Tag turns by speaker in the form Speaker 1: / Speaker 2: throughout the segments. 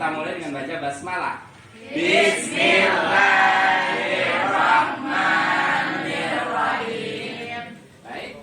Speaker 1: kita mulai dengan baca basmalah.
Speaker 2: Bismillahirrahmanirrahim.
Speaker 1: Baik.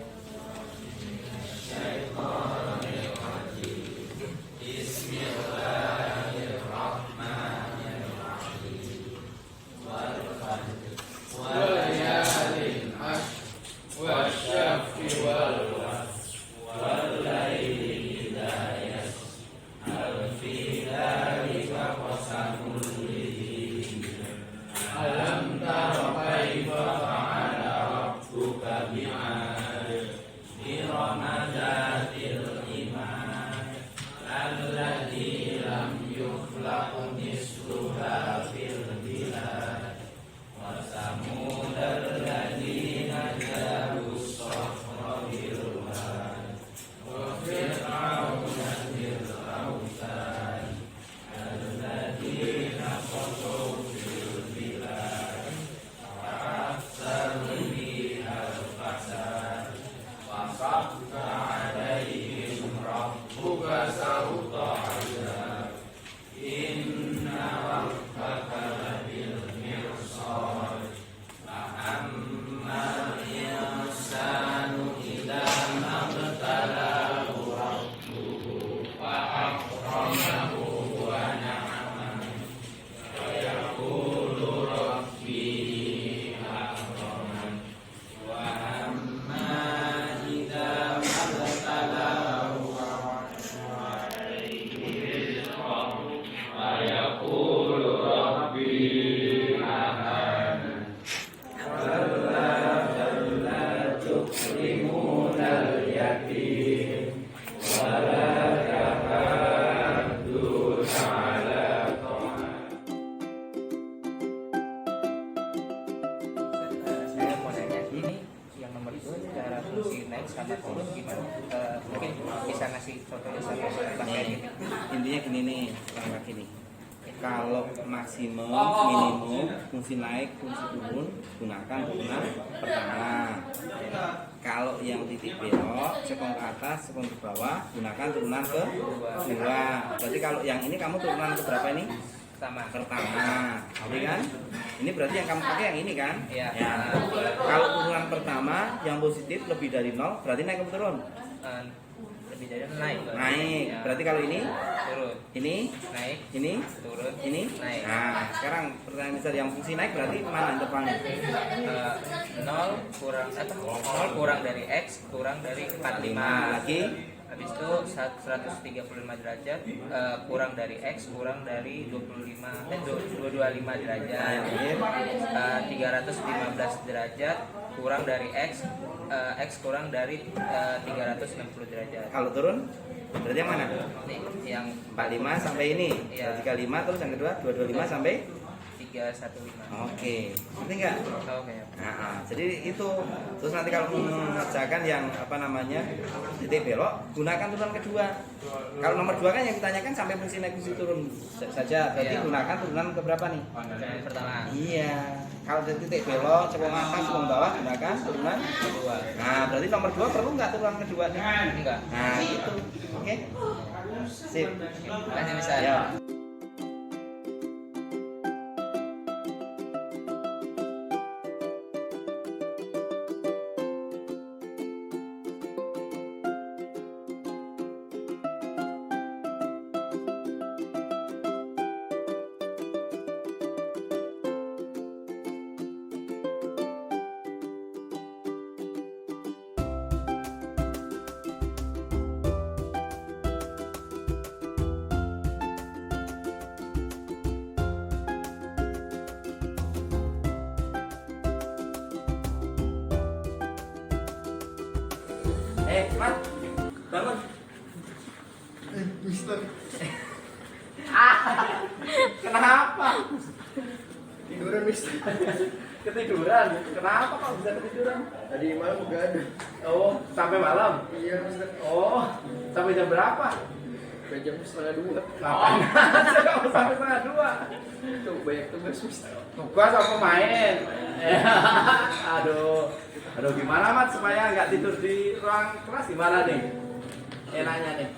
Speaker 3: Saya mau nanya ini yang nomor itu cara fungsi naik sama turun gimana? Mungkin bisa ngasih contohnya sama kayak gini.
Speaker 1: Intinya gini nih, langkah gini. Kalau maksimum, minimum, fungsi naik, fungsi turun, gunakan turunan pertama. Kalau yang titik belok, sekong ke atas, sekong ke bawah, gunakan turunan ke dua. Berarti kalau yang ini kamu turunan ke berapa ini? Pertama, oke kan? Ini berarti yang kamu pakai yang ini kan?
Speaker 3: Iya.
Speaker 1: Ya. Kalau turunan pertama yang positif lebih dari 0, berarti naik atau turun?
Speaker 3: Lebih dari naik.
Speaker 1: Naik.
Speaker 3: Ya.
Speaker 1: Berarti kalau ini,
Speaker 3: Turun.
Speaker 1: ini,
Speaker 3: Naik.
Speaker 1: ini,
Speaker 3: Turun.
Speaker 1: ini.
Speaker 3: Naik.
Speaker 1: Nah, sekarang pertanyaan besar yang fungsi naik berarti mana intervalnya?
Speaker 3: 0 kurang dari X kurang dari 45
Speaker 1: Lagi.
Speaker 3: habis itu 135 derajat kurang dari X kurang dari 225 derajat 315 derajat kurang dari X kurang dari 360 derajat.
Speaker 1: Kalau turun berarti yang mana?
Speaker 3: Nih, yang
Speaker 1: 45 sampai ini.
Speaker 3: Iya.
Speaker 1: 35 terus yang kedua 225 sampai
Speaker 3: 315.
Speaker 1: Oke. Ngerti enggak?
Speaker 3: Oke.
Speaker 1: Nah, jadi itu terus nanti kalau mengerjakan yang apa namanya titik belok gunakan turunan kedua. Kalau nomor 2 kan yang ditanyakan sampai fungsi naik fungsi turun saja. Berarti
Speaker 3: Iya.
Speaker 1: gunakan turunan ke berapa nih?
Speaker 3: Yang pertama.
Speaker 1: Iya. Kalau dari titik belok cekung atas cekung bawah gunakan turunan
Speaker 3: Kedua.
Speaker 1: Nah, berarti nomor 2 perlu nggak turunan kedua nih?
Speaker 3: Enggak.
Speaker 1: Nah, itu. Oke. Sip.
Speaker 3: Lanjut bisa.
Speaker 1: Ya. Mat, bangun.
Speaker 4: Mister,
Speaker 1: Kenapa?
Speaker 4: tiduran Mister.
Speaker 1: Ketiduran. Kenapa kok bisa ketiduran?
Speaker 4: Tadi malam begadang.
Speaker 1: Oh, sampai malam.
Speaker 4: Iya Mister.
Speaker 1: Oh, sampai jam berapa?
Speaker 4: Sampai jam 1:30.
Speaker 1: Ngapain? Kamu sampai setengah 2.
Speaker 4: Tuh banyak tugas Mister.
Speaker 1: Tugas apa main? Aduh, aduh gimana Mat supaya nggak tidur di ruang kelas gimana nih? Enaknya nih.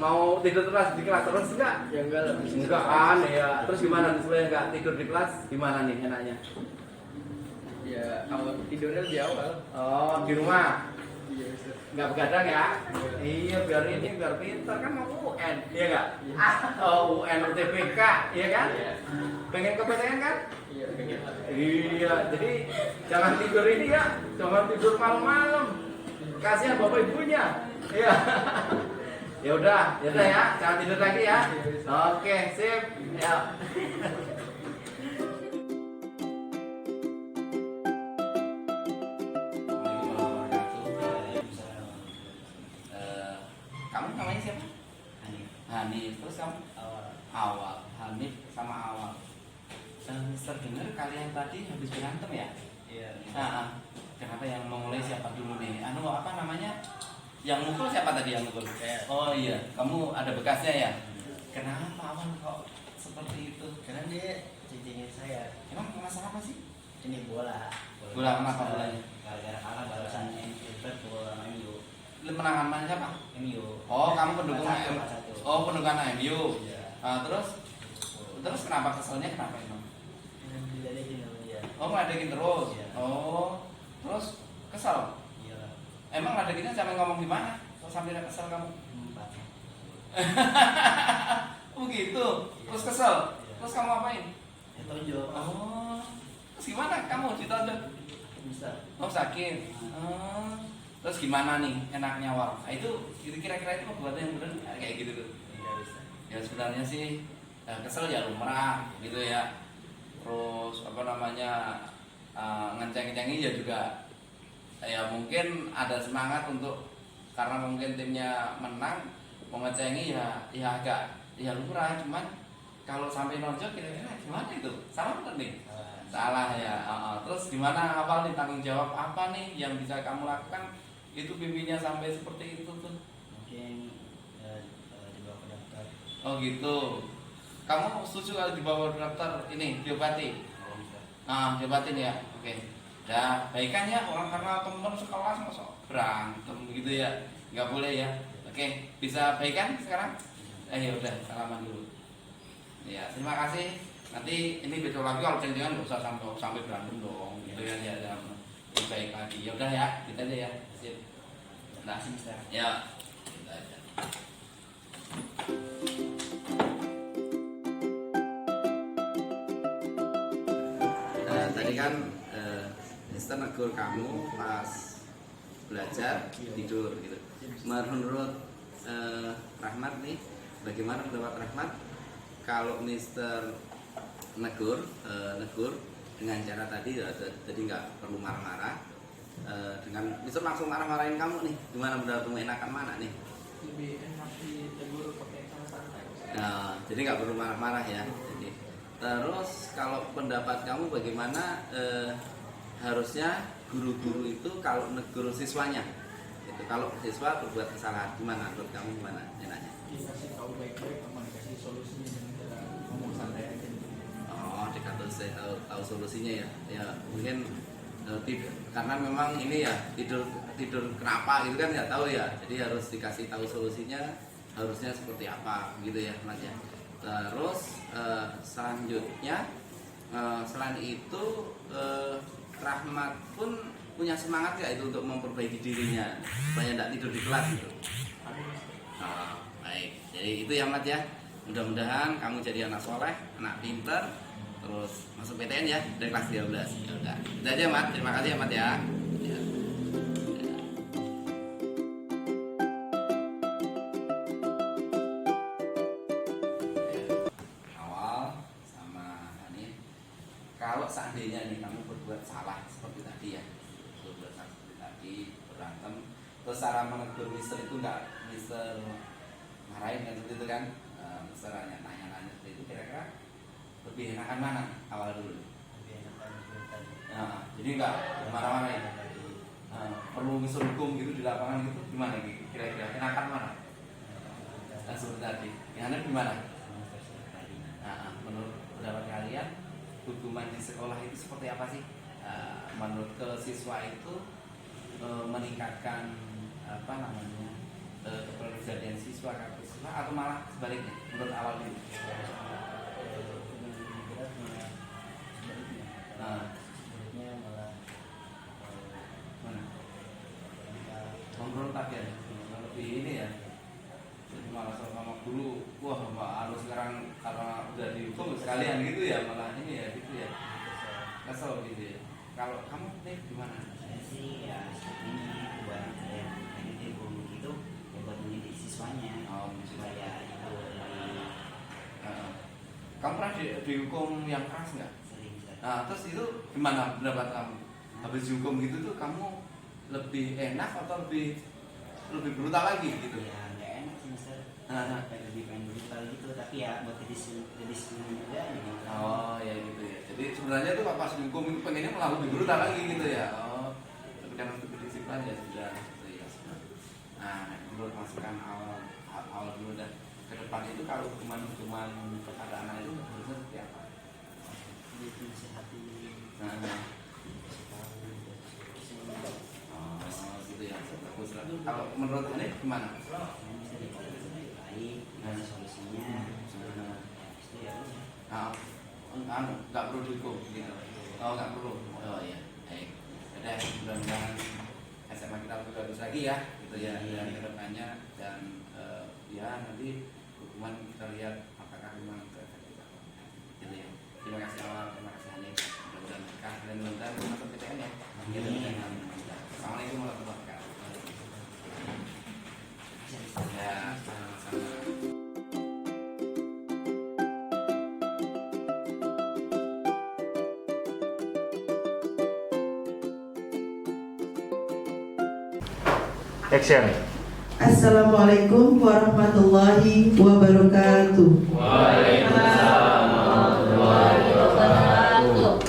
Speaker 2: mau tidur terus di kelas terus enggak?
Speaker 4: Ya enggak lah.
Speaker 2: Enggak kan ya. Terus gimana nih supaya enggak tidur di kelas? Gimana nih enaknya?
Speaker 4: Ya awal tidurnya lebih awal.
Speaker 2: Oh, di rumah.
Speaker 4: Iya Mister.
Speaker 2: Enggak begadang ya? Iya, biar ini biar pintar kan mau UN, iya enggak? Oh, UN UTBK, iya kan?
Speaker 4: Iya.
Speaker 2: Pengen ke PTN kan?
Speaker 4: Iya pengen.
Speaker 2: Iya, jadi jangan tidur ini ya, jangan tidur malam-malam. Kasihan bapak ibunya. Iya. Ya udah ya, jangan tidur lagi ya. Oke, sip. Ya.
Speaker 1: Kamu namanya siapa? Hanif. Terus kamu? Awal. Hanif sama Awal. Mister dengar kalian tadi habis berantem ya?
Speaker 3: Iya.
Speaker 1: Kenapa yang memulai siapa dulu nih? Apa namanya? Yang mukul siapa tadi yang mukul? Oh iya, kamu ada bekasnya ya? Kenapa Awal kok seperti itu?
Speaker 3: Karena dia cincinin saya.
Speaker 1: Emang masalah apa sih?
Speaker 3: Ini bola.
Speaker 1: Bola kenapa bolanya?
Speaker 3: Gara-gara kalah barusan Inter bola MU.
Speaker 1: Menangan mana siapa?
Speaker 3: MU.
Speaker 1: Oh, kamu pendukung
Speaker 3: 4-1,
Speaker 1: MU.
Speaker 3: 4-1.
Speaker 1: Oh, pendukung MU.
Speaker 3: Iya.
Speaker 1: Terus kenapa keselnya kenapa emang?
Speaker 3: Diledekin sama dia.
Speaker 1: Oh, ngeladekin terus.
Speaker 3: Iya.
Speaker 1: Oh, terus kesel.
Speaker 3: Iya.
Speaker 1: Emang ngeladekinnya sampai ngomong gimana? Kok sampai kesel kamu?
Speaker 3: 4.
Speaker 1: Oh gitu. Terus kesel.
Speaker 3: Iya.
Speaker 1: Terus kamu apain?
Speaker 3: Tonjok.
Speaker 1: Oh. Terus gimana kamu ditonjok?
Speaker 3: Bisa.
Speaker 1: Oh, sakit. Oh. Terus gimana nih enaknya Wal? Nah, itu kira-kira itu pembuatan yang benar kayak gitu tuh.
Speaker 3: Iya bisa.
Speaker 1: Ya sebenarnya sih kesel ya lumrah gitu ya. Terus apa namanya ngenceng-ncengi ya juga ya mungkin ada semangat untuk karena mungkin timnya menang mau ngecengi ya agak ya lumrah, cuman kalau sampai nonjok kira-kira gimana itu? Salah bener nih? Salah ya. Terus gimana Awal nih tanggung jawab apa nih yang bisa kamu lakukan itu pimpinnya sampai seperti itu tuh?
Speaker 3: Mungkin dibawa ke dokter.
Speaker 1: Oh gitu. Kamu setuju kalau dibawa daftar ini diobati?
Speaker 3: Oh bisa.
Speaker 1: Diobatin ya. Oke. Ya, baikan ya orang karena teman sekelas masa berantem gitu ya. Nggak boleh ya. Oke, bisa baikan sekarang? Ya udah, salaman dulu. Ya, terima kasih. Nanti ini besok lagi kalau jangan nggak usah sampai berantem dong. Gitu ya, ya. Lebih baik lagi. Ya udah ya, kita aja ya. Sip. Nah, ya. Kita aja. Tadi kan Mister negur kamu pas belajar tidur gitu. Menurut Rahmat nih, bagaimana pendapat Rahmat kalau Mister negur dengan cara tadi jadi nggak perlu marah-marah, dengan Mister langsung marah-marahin kamu nih, gimana pendapatmu enakan mana nih?
Speaker 4: Lebih enak ditegur pakai cara santai.
Speaker 1: Nah, jadi nggak perlu marah-marah ya. Jadi, terus kalau pendapat kamu bagaimana harusnya guru-guru itu kalau negur siswanya? Itu kalau siswa berbuat kesalahan gimana? Menurut kamu gimana enaknya?
Speaker 4: Dikasih tahu baik-baik sama dikasih solusinya dengan cara ngomong santai aja.
Speaker 1: Oh, dikasih tahu solusinya ya. Ya mungkin karena memang ini ya tidur kenapa gitu kan nggak tahu ya. Jadi harus dikasih tahu solusinya harusnya seperti apa gitu ya Mas ya. Terus selanjutnya selain itu Rahmat pun punya semangat ya itu untuk memperbaiki dirinya supaya tidak tidur di kelas gitu. Baik, jadi itu ya Mat ya. Mudah-mudahan kamu jadi anak soleh, anak pinter, terus masuk PTN ya dari kelas 13. Ya udah, itu aja Mat. Terima kasih ya Mat ya. Ya. Awal sama Hanif, kalau seandainya nih kamu berbuat salah seperti tadi ya, berbuat salah seperti tadi, berantem, terus cara menegur Mister itu enggak Mister marahin kan seperti itu kan, Mister nanya-nanya seperti itu, kira-kira lebih enakan mana awal dulu?
Speaker 3: Lebih enakan sebentar.
Speaker 1: Ya, jadi enggak marah-marahin, perlu Mister hukum gitu di lapangan gitu, gimana kira-kira enakan mana? Seperti tadi, yang Hanif gimana? Menurut pendapat kalian hukuman di sekolah itu seperti apa sih? Menurut ke siswa itu meningkatkan apa namanya kepribadian siswa karakter siswa atau malah sebaliknya menurut awal ini? Nah, mana? Pemberontak ya, lebih ini ya. Jadi malah sama guru, wah Pak Anu sekarang karena udah dihukum sekalian gitu ya, malah ini ya gitu ya. Kesel gitu ya. Kalau kamu nih gimana?
Speaker 5: Saya sih ya ini buat jadi guru itu ya buat mendidik siswanya supaya itu lebih
Speaker 1: Kamu pernah dihukum yang keras nggak?
Speaker 5: sering
Speaker 1: Nah terus itu gimana pendapat kamu? Habis dihukum gitu tuh kamu lebih enak atau lebih brutal lagi gitu?
Speaker 5: ya nggak enak sih Mister.
Speaker 1: Nah.
Speaker 5: Kayak lebih pengen brutal gitu tapi ya buat kedisiplinan juga gimana.
Speaker 1: Oh ya gitu ya. Jadi sebenarnya tuh pas dihukum itu pengennya malah lebih brutal lagi gitu ya. Oh, tapi karena untuk kedisiplinan ya sudah gitu ya. Nah, menurut masukan awal dulu dan ke depan itu kalau hukuman kepada anak itu harusnya seperti apa?
Speaker 5: Jadi nasihati
Speaker 1: Nah,
Speaker 5: kasih tahu
Speaker 1: oh gitu ya. Bagus lah. Kalau menurut Hanif gimana?
Speaker 5: yang bisa dibuat lebih baik gimana solusinya itu ya udah.
Speaker 1: Nggak perlu dihukum gitu. Oh nggak perlu. Oh iya. Baik. Udah mudah-mudahan SMA kita lebih bagus lagi ya, gitu ya. Dan kedepannya dan ya nanti hukuman kita lihat apakah memang efektif atau tidak. Gitu ya. Terima kasih awal, terima kasih Hanif. Mudah-mudahan berkah dan mudah-mudahan masuk PTN ya. Gitu. Assalamualaikum warahmatullahi wabarakatuh. Ya, sama-sama.
Speaker 6: Action.
Speaker 7: Assalamualaikum warahmatullahi wabarakatuh.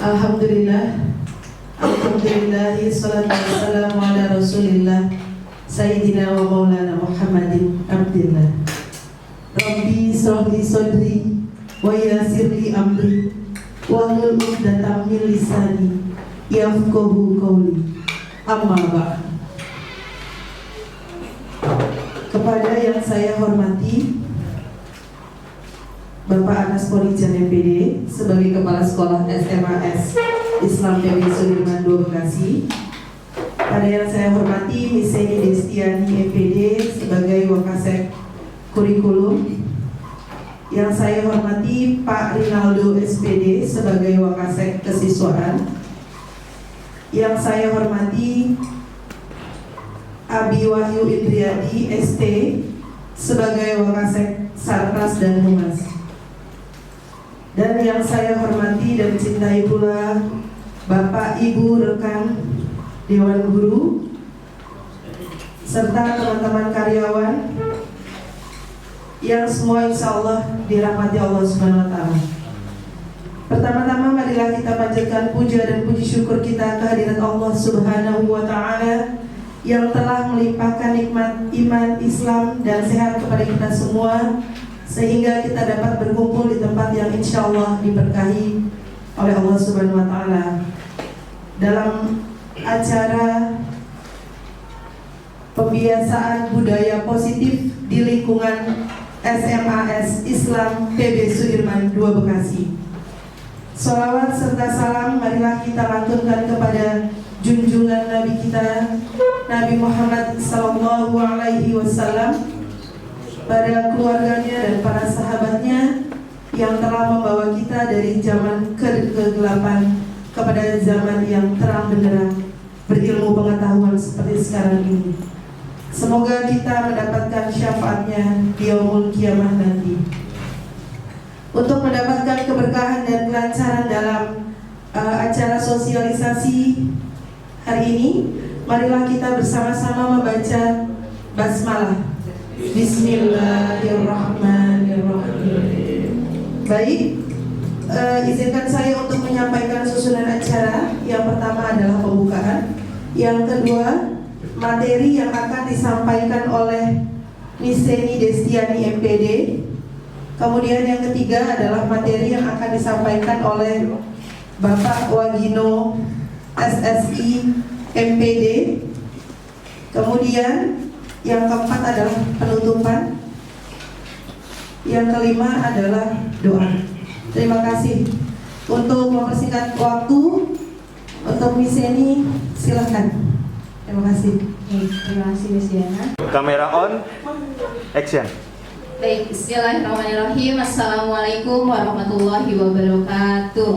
Speaker 7: Alhamdulillah. Alhamdulillahi salatu wassalamu ala rasulillah Sayyidina wa maulana Muhammadin abdillah. Rabbi shrahli sadri wa yassirli amri wahlul 'uqdatam min lisani yafqahu qawli. Amma ba'd. Kepada yang saya hormati Bapak Anas Polijan MPD sebagai Kepala Sekolah SMAS Islam PB Sudirman II Bekasi, pada yang saya hormati Miss Eni Destiani MPD sebagai Wakasek Kurikulum, yang saya hormati Pak Rinaldo SPD sebagai Wakasek Kesiswaan, yang saya hormati Abi Wahyu Indriadi ST sebagai Wakasek Sarpras dan Humas, dan yang saya hormati dan cintai pula Bapak Ibu rekan Dewan Guru serta teman-teman karyawan yang semua insya Allah dirahmati Allah Subhanahu Wa Taala. Pertama-tama marilah kita panjatkan puja dan puji syukur kita kehadirat Allah Subhanahu Wa Taala yang telah melimpahkan nikmat iman, Islam, dan sehat kepada kita semua, sehingga kita dapat berkumpul di tempat yang insya Allah diberkahi oleh Allah Subhanahu Wa Taala dalam acara pembiasaan budaya positif di lingkungan SMAS Islam PB Sudirman II Bekasi. Salawat serta salam marilah kita lantunkan kepada junjungan Nabi kita Nabi Muhammad Sallallahu Alaihi Wasallam, pada keluarganya dan para sahabatnya yang telah membawa kita dari zaman kegelapan kepada zaman yang terang benderang berilmu pengetahuan seperti sekarang ini. Semoga kita mendapatkan syafaatnya di yaumul kiamah nanti. Untuk mendapatkan keberkahan dan kelancaran dalam acara sosialisasi hari ini, marilah kita bersama-sama membaca basmalah. Bismillahirrahmanirrahim. Baik, izinkan saya untuk menyampaikan susunan acara. Yang pertama adalah pembukaan, yang kedua materi yang akan disampaikan oleh Miss Eni Destiani MPD, kemudian yang ketiga adalah materi yang akan disampaikan oleh Bapak Wagino SSI MPD, kemudian Yang keempat adalah penutupan. Yang kelima adalah doa. Terima kasih. Untuk mempersingkat waktu, untuk Miss Yeni, silahkan. Terima kasih.
Speaker 6: Terima kasih Miss Diana.
Speaker 2: Kamera on, action.
Speaker 6: Baik, bismillahirrahmanirrahim. Assalamualaikum warahmatullahi wabarakatuh.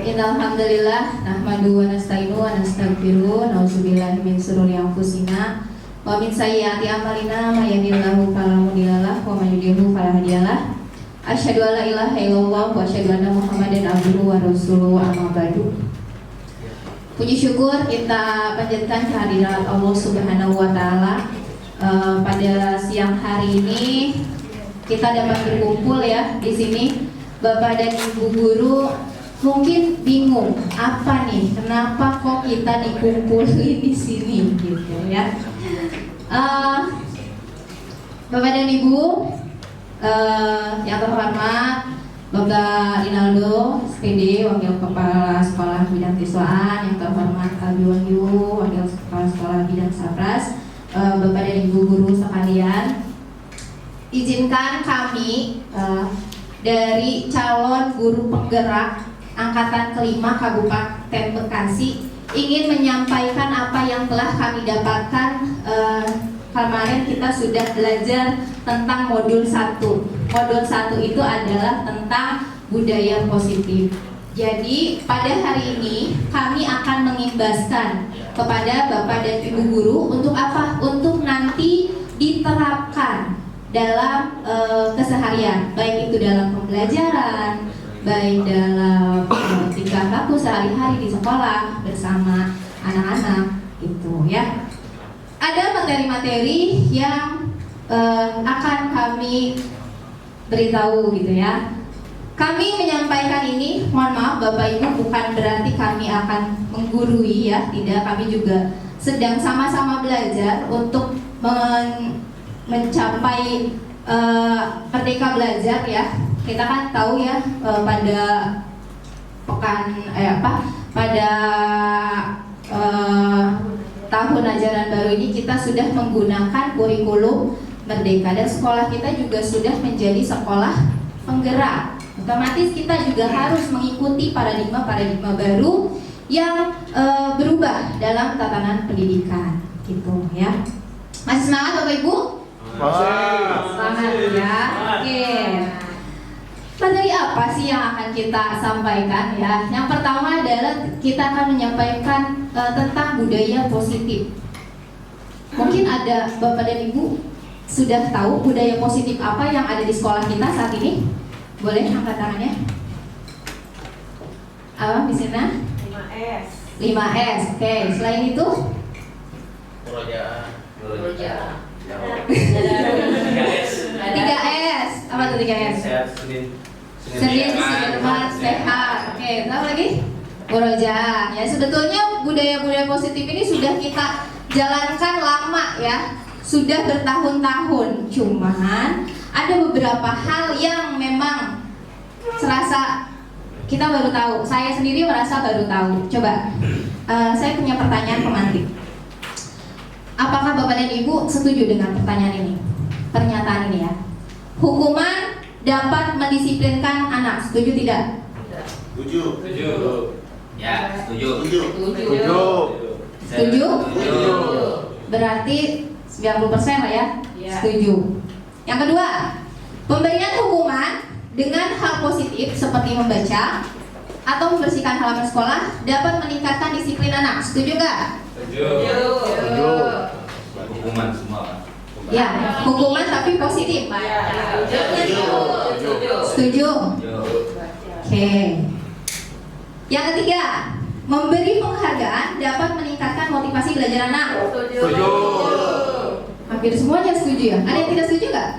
Speaker 6: Innalhamdulillah nahmadu wa nasta'inu wa nastaghfiruh na'udzubillahi min syururi anfusina wa min sayyiati a'malina may yahdihillahu fala mudhillalah wa may yudhlil fala hadiyalah. Asyhadu an la ilaha illallah wa asyhadu anna Muhammadan abduhu wa rasuluhu amma ba'du. Puji syukur kita panjatkan kehadiran Allah Subhanahu wa taala. Pada siang hari ini kita dapat berkumpul ya di sini. Bapak dan Ibu guru mungkin bingung apa nih, kenapa kok kita dikumpulin di sini gitu ya. Bapak dan Ibu yang terhormat, Bapak Rinaldo, SPD, Wakil Kepala Sekolah Bidang Siswaan, yang terhormat Abi Wahyu, Wakil Kepala Sekolah Bidang Sapras, Bapak dan Ibu guru sekalian, izinkan kami dari calon guru penggerak Angkatan kelima Kabupaten Bekasi ingin menyampaikan apa yang telah kami dapatkan. Kemarin kita sudah belajar tentang modul 1. Modul 1 itu adalah tentang budaya positif. Jadi pada hari ini kami akan mengimbaskan kepada Bapak dan Ibu guru untuk apa? Untuk nanti diterapkan dalam keseharian, baik itu dalam pembelajaran, baik dalam tingkah laku sehari-hari di sekolah bersama anak-anak gitu ya. Ada materi-materi yang akan kami beritahu gitu ya. Kami menyampaikan ini, mohon maaf Bapak Ibu, bukan berarti kami akan menggurui ya, tidak, kami juga sedang sama-sama belajar untuk mencapai merdeka belajar ya. Kita kan tahu ya pada tahun ajaran baru ini kita sudah menggunakan kurikulum merdeka dan sekolah kita juga sudah menjadi sekolah penggerak. Otomatis kita juga harus mengikuti paradigma baru yang berubah dalam tatanan pendidikan gitu ya. Masih semangat Bapak Ibu? Semangat ya. Oke. Materi apa sih yang akan kita sampaikan ya? Yang pertama adalah kita akan menyampaikan tentang budaya positif. Mungkin ada Bapak dan Ibu sudah tahu budaya positif apa yang ada di sekolah kita saat ini? Boleh angkat tangannya? Apa di sana? 5S. 5S. Oke, selain itu? Kerja. 3S. Apa tuh 3S? Senin, sehat, sehat. Oke, apa lagi? Murojaah. Ya, sebetulnya budaya-budaya positif ini sudah kita jalankan lama ya, sudah bertahun-tahun. Cuman ada beberapa hal yang memang serasa kita baru tahu. Saya sendiri merasa baru tahu. Coba, saya punya pertanyaan pemantik. Apakah Bapak dan Ibu setuju dengan pertanyaan ini? Pernyataan ini ya. Hukuman dapat mendisiplinkan anak, setuju tidak?
Speaker 5: Setuju. Ya, setuju.
Speaker 6: Setuju? Berarti 90% lah ya? Setuju. Yang kedua, pemberian hukuman dengan hal positif seperti membaca atau membersihkan halaman sekolah dapat meningkatkan disiplin anak, setuju nggak? Setuju.
Speaker 5: Hukuman semua.
Speaker 6: Ya, hukuman tapi positif. Setuju. Oke. Yang ketiga, memberi penghargaan dapat meningkatkan motivasi belajar anak.
Speaker 2: Setuju.
Speaker 6: Hampir semuanya setuju ya. Ada yang tidak setuju nggak?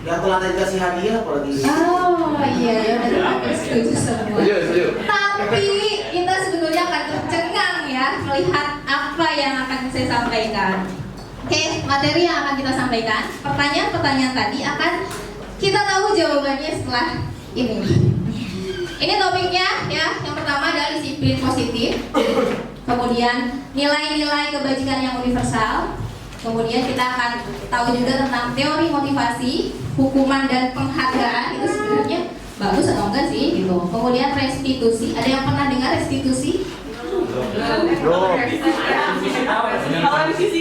Speaker 5: Ya aku lantai dikasih hadiah apalagi.
Speaker 6: Oh iya ya, udah hampir setuju semua.
Speaker 2: Setuju.
Speaker 6: Tapi kita sebetulnya akan tercengang ya melihat apa yang akan saya sampaikan. Oke, materi yang akan kita sampaikan, pertanyaan-pertanyaan tadi akan kita tahu jawabannya setelah ini. Ini topiknya ya. Yang pertama adalah disiplin positif. Kemudian nilai-nilai kebajikan yang universal. Kemudian kita akan tahu juga tentang teori motivasi, hukuman dan penghargaan. Itu sebenarnya bagus atau enggak sih gitu. Kemudian restitusi. Ada yang pernah dengar restitusi?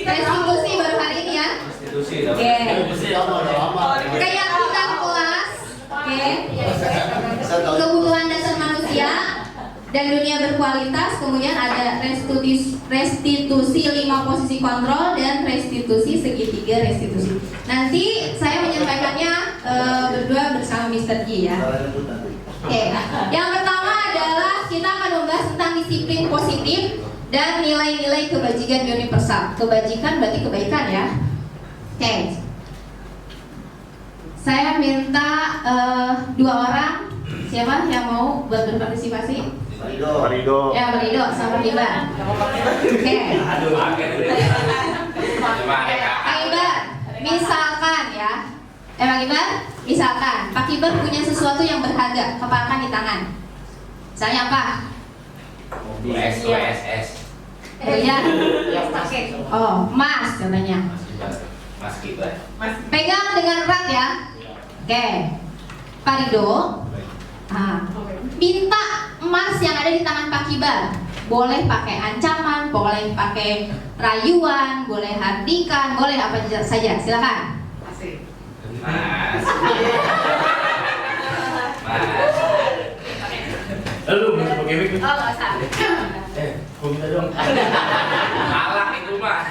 Speaker 6: Restitusi baru hari ini ya. Oke. Kayak kita kelas. Oke. Kebutuhan dasar manusia dan dunia berkualitas. Kemudian ada restitusi 5 posisi kontrol dan restitusi segitiga restitusi. Nanti saya menyampaikannya berdua bersama Mr. G ya. Oke. Yang pertama adalah kita akan membahas tentang disiplin positif dan nilai-nilai kebajikan universal. Kebajikan berarti kebaikan ya. Oke. Saya minta 2 orang. Siapa yang mau berpartisipasi?
Speaker 8: Marido.
Speaker 6: Ya, Marido sama Ibar. Oke. Pak Ibar, misalkan ya. Pak Ibar, misalkan Pak Ibar punya sesuatu yang berharga, kepakan di tangan. Misalnya apa?
Speaker 2: SOSS.
Speaker 6: Ya. Oh, emas katanya.
Speaker 2: Mas Kibar.
Speaker 6: Pegang dengan erat ya. Oke. Pak Rido. Minta emas yang ada di tangan Pak Kibar. Boleh pakai ancaman, boleh pakai rayuan, boleh hardikan, boleh apa saja. Silakan.
Speaker 2: Mas. Lu mau pakai mic?
Speaker 6: Oh, nggak usah.
Speaker 2: Gua minta dong. Kalah itu mah.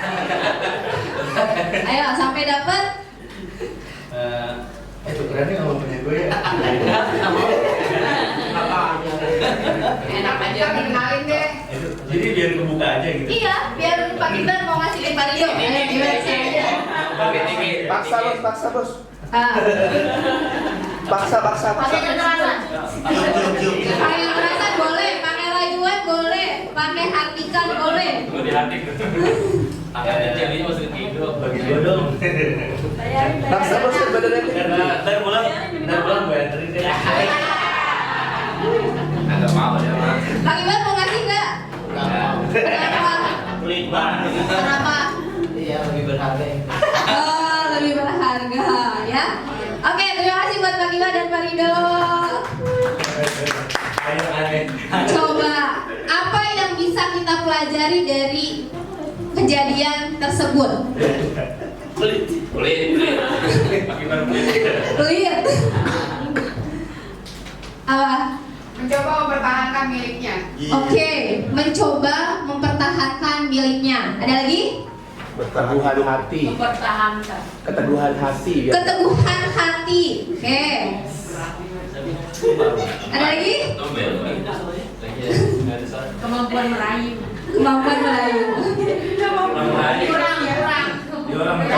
Speaker 6: Ayo sampai dapat.
Speaker 2: Tukerannya nggak mau punya gue ya?
Speaker 6: Enak aja. Kenalin deh.
Speaker 2: Jadi biar kebuka aja gitu.
Speaker 6: Iya, biar Pak Kibar mau ngasih ke Pak Rido. Ayo gimana sih?
Speaker 8: Paksa bos.
Speaker 6: Ah.
Speaker 8: Paksa.
Speaker 6: Pakai kekerasan. Pakai kekerasan boleh, pakai rayuan boleh, pakai hardikan boleh.
Speaker 2: Gue dihatik. Yang ini masuk ke bagi gue dong.
Speaker 8: Paksa bos badannya.
Speaker 2: Ntar pulang gue anterin deh. Agak mau ya mas.
Speaker 6: Pak Kibar mau ngasih nggak? Kenapa?
Speaker 2: Pelit banget.
Speaker 6: Kenapa?
Speaker 2: Iya lebih berharga.
Speaker 6: Oh, lebih berharga ya. Oke, terima kasih buat Pak Kibar dan Pak Rido. Coba, apa yang bisa kita pelajari dari kejadian tersebut?
Speaker 2: Pelit. Pak Kibar
Speaker 6: Pelit. Apa?
Speaker 9: Mencoba mempertahankan miliknya.
Speaker 6: Oke, mencoba mempertahankan miliknya. Ada lagi?
Speaker 8: Keteguhan hati.
Speaker 9: Mempertahankan.
Speaker 8: Keteguhan hati.
Speaker 6: Keteguhan hati. Oke. Ada lagi?
Speaker 9: Kemampuan merayu.
Speaker 6: Kemampuan merayu.
Speaker 9: Kurang.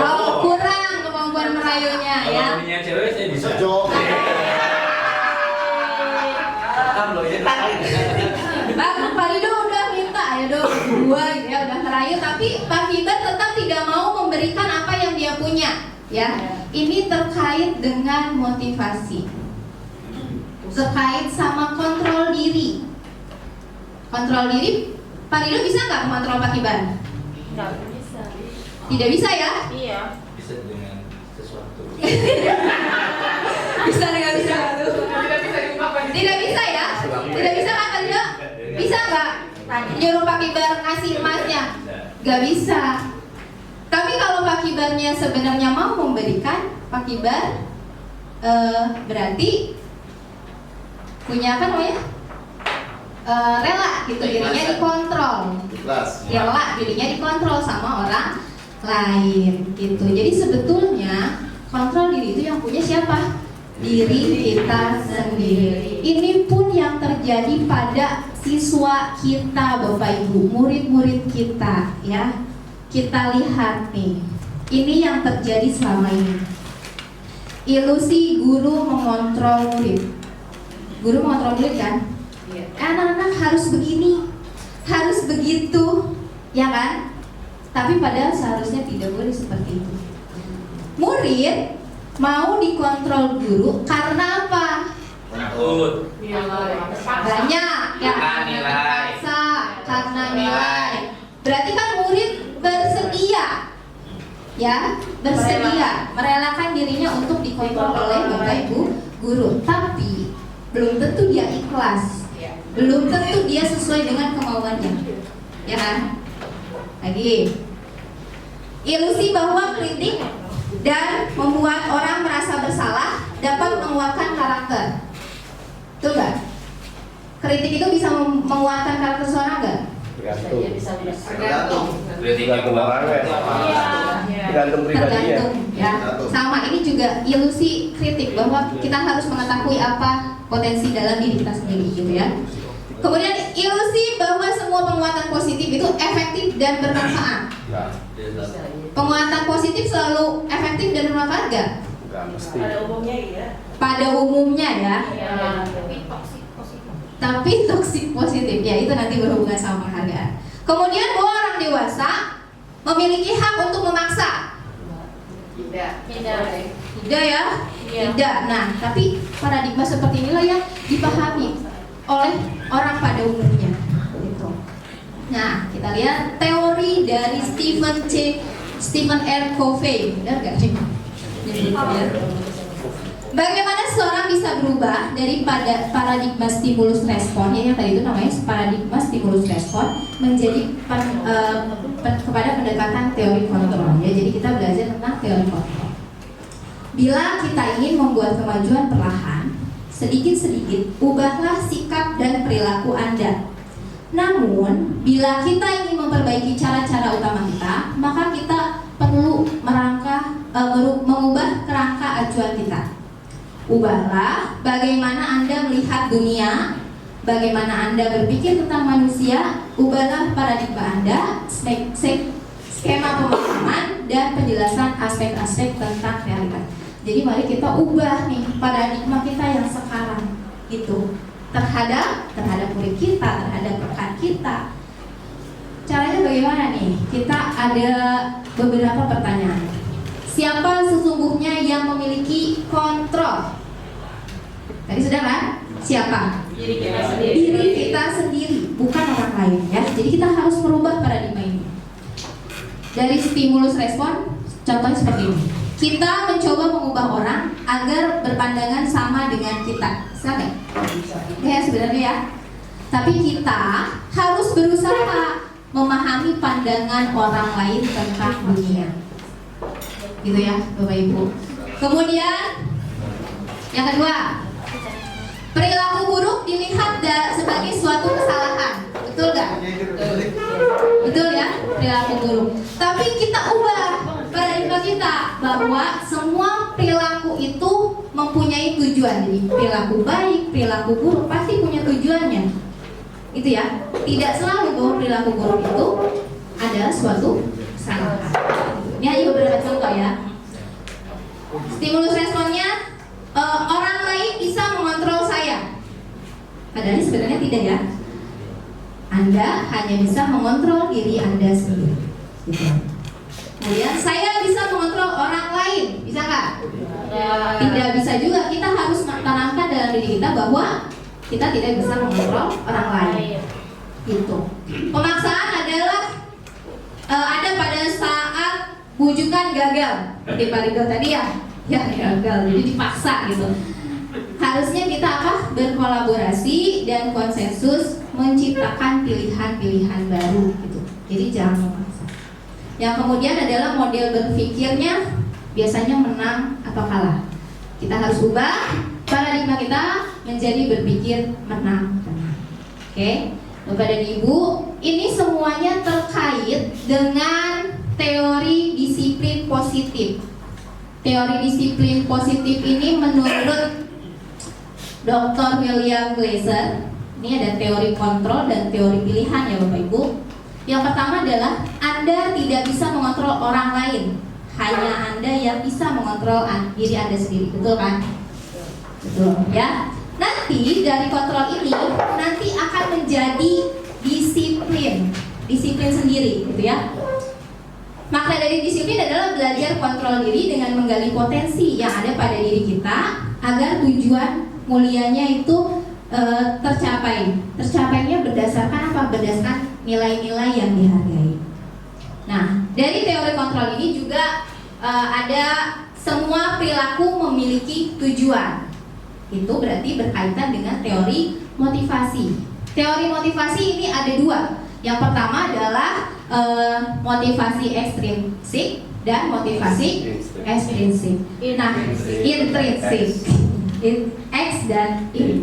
Speaker 6: Oh, kurang kemampuan merayunya ya.
Speaker 2: Punya cewek saya bisa.
Speaker 6: Bang, Pak Rido udah minta ya dong 2 gitu ya, udah merayu, tapi Pak Kibar tetap tidak mau memberikan apa yang dia punya ya. Ini terkait dengan motivasi, terkait sama kontrol diri. Kontrol diri, Pak Rido bisa nggak mengontrol Pak Kibar?
Speaker 9: Nggak bisa.
Speaker 6: Tidak bisa ya?
Speaker 9: Iya.
Speaker 2: Bisa dengan sesuatu.
Speaker 6: Bisa nggak bisa?
Speaker 9: Tidak bisa diungkapkan.
Speaker 6: Tidak bisa ya? Tidak bisa kan Pak Rido? Bisa nggak? Nyuruh Pak Kibar ngasih emasnya? Gak bisa. Tapi kalau Pak Kibarnya sebenarnya mau memberikan, Pak Kibar berarti punya apa namanya? Rela gitu, dirinya dikontrol. Rela dirinya dikontrol sama orang lain gitu. Jadi sebetulnya kontrol diri itu yang punya siapa? Diri kita sendiri. Ini pun yang terjadi pada siswa kita, Bapak Ibu, murid-murid kita ya. Kita lihat nih, ini yang terjadi selama ini. Ilusi guru mengontrol murid. Guru mengontrol murid kan? Anak-anak harus begini, harus begitu, ya kan? Tapi padahal seharusnya tidak boleh seperti itu. Murid mau dikontrol guru karena apa?
Speaker 2: Takut.
Speaker 6: Banyak ya,
Speaker 2: Karena nilai.
Speaker 6: Paksa, karena nilai. Berarti kan murid bersedia, ya, bersedia merelakan dirinya untuk dikontrol oleh bapak ibu guru. Tapi belum tentu dia ikhlas, belum tentu dia sesuai dengan kemauannya, ya kan? Lagi, ilusi bahwa kritik dan membuat orang merasa bersalah dapat menguatkan karakter. Betul nggak? Kritik itu bisa menguatkan karakter seorang nggak?
Speaker 8: Tergantung. Tergantung orangnya. Tergantung pribadinya.
Speaker 6: Tergantung, ya. Sama, ini juga ilusi kritik bahwa kita harus mengetahui apa potensi dalam diri kita sendiri, gitu ya. Kemudian ilusi bahwa semua penguatan positif itu efektif dan bermanfaat. Penguatan positif selalu efektif dan bermanfaat nggak?
Speaker 8: Nggak mesti.
Speaker 6: Pada umumnya ya. Tapi toksik positif ya, itu nanti berhubungan sama penghargaan. Kemudian bahwa orang dewasa memiliki hak untuk memaksa. Tidak ya? Tidak. Nah, tapi paradigma seperti inilah yang dipahami oleh orang pada umumnya. Gitu. Nah, kita lihat teori dari Stephen R. Covey. Benar nggak sih? Bagaimana seorang bisa berubah dari paradigma stimulus respon, yang tadi itu namanya paradigma stimulus respon, menjadi kepada pendekatan teori kontrol. Ya, jadi kita belajar tentang teori kontrol. Bila kita ingin membuat kemajuan perlahan, sedikit-sedikit ubahlah sikap dan perilaku Anda. Namun, bila kita ingin memperbaiki cara-cara utama kita, maka kita perlu mengubah kerangka acuan kita. Ubahlah bagaimana Anda melihat dunia, bagaimana Anda berpikir tentang manusia, ubahlah paradigma Anda, skema pemahaman, dan penjelasan aspek-aspek tentang realitas. Jadi mari kita ubah nih paradigma kita yang sekarang itu terhadap murid kita, terhadap rekan kita. Caranya bagaimana nih? Kita ada beberapa pertanyaan. Siapa sesungguhnya yang memiliki kontrol? Tadi sudah kan? Siapa? Diri kita sendiri, bukan orang lain ya. Jadi kita harus merubah paradigma ini. Dari stimulus respon, contohnya seperti ini. Kita mencoba mengubah orang agar berpandangan sama dengan kita. Bisa nggak? Ya sebenarnya ya. Tapi kita harus berusaha memahami pandangan orang lain tentang dunia. Gitu ya, Bapak Ibu. Kemudian yang kedua, perilaku buruk dilihat sebagai suatu kesalahan. Betul nggak? Betul ya, perilaku buruk. Tapi kita ubah paradigma kita bahwa semua perilaku itu mempunyai tujuan. Jadi perilaku baik, perilaku buruk pasti punya tujuannya. Itu ya. Tidak selalu bahwa perilaku buruk itu adalah suatu kesalahan. Ini hanya beberapa contoh ya. Stimulus responnya, orang lain bisa mengontrol saya. Padahal sebenarnya tidak ya. Anda hanya bisa mengontrol diri Anda sendiri. Gitu. Kemudian saya bisa mengontrol orang lain, bisa nggak? Tidak bisa juga. Kita harus tanamkan dalam diri kita bahwa kita tidak bisa mengontrol orang lain. Gitu. Pemaksaan adalah ada pada saat bujukan gagal. Seperti Pak Ridho tadi ya gagal, jadi dipaksa gitu. Harusnya kita berkolaborasi dan konsensus menciptakan pilihan-pilihan baru gitu. Jadi jangan memaksa. Yang kemudian adalah model berpikirnya biasanya menang atau kalah. Kita harus ubah paradigma kita menjadi berpikir menang. Oke, Bapak dan Ibu, ini semuanya terkait dengan teori disiplin positif. Teori disiplin positif ini menurut Dr. William Glasser, ini ada teori kontrol dan teori pilihan ya Bapak Ibu. Yang pertama adalah Anda tidak bisa mengontrol orang lain, hanya Anda yang bisa mengontrol diri Anda sendiri, betul kan? Betul ya. Nanti dari kontrol ini nanti akan menjadi disiplin sendiri, gitu ya. Makna dari disiplin adalah belajar kontrol diri dengan menggali potensi yang ada pada diri kita agar tujuan mulianya itu tercapai. Tercapainya berdasarkan apa? Berdasarkan nilai-nilai yang dihargai. Nah, dari teori kontrol ini juga ada semua perilaku memiliki tujuan. Itu berarti berkaitan dengan teori motivasi. Teori motivasi ini ada dua. Yang pertama adalah motivasi ekstrinsik dan motivasi ekstrinsik. Nah, intrinsik. X dan Y.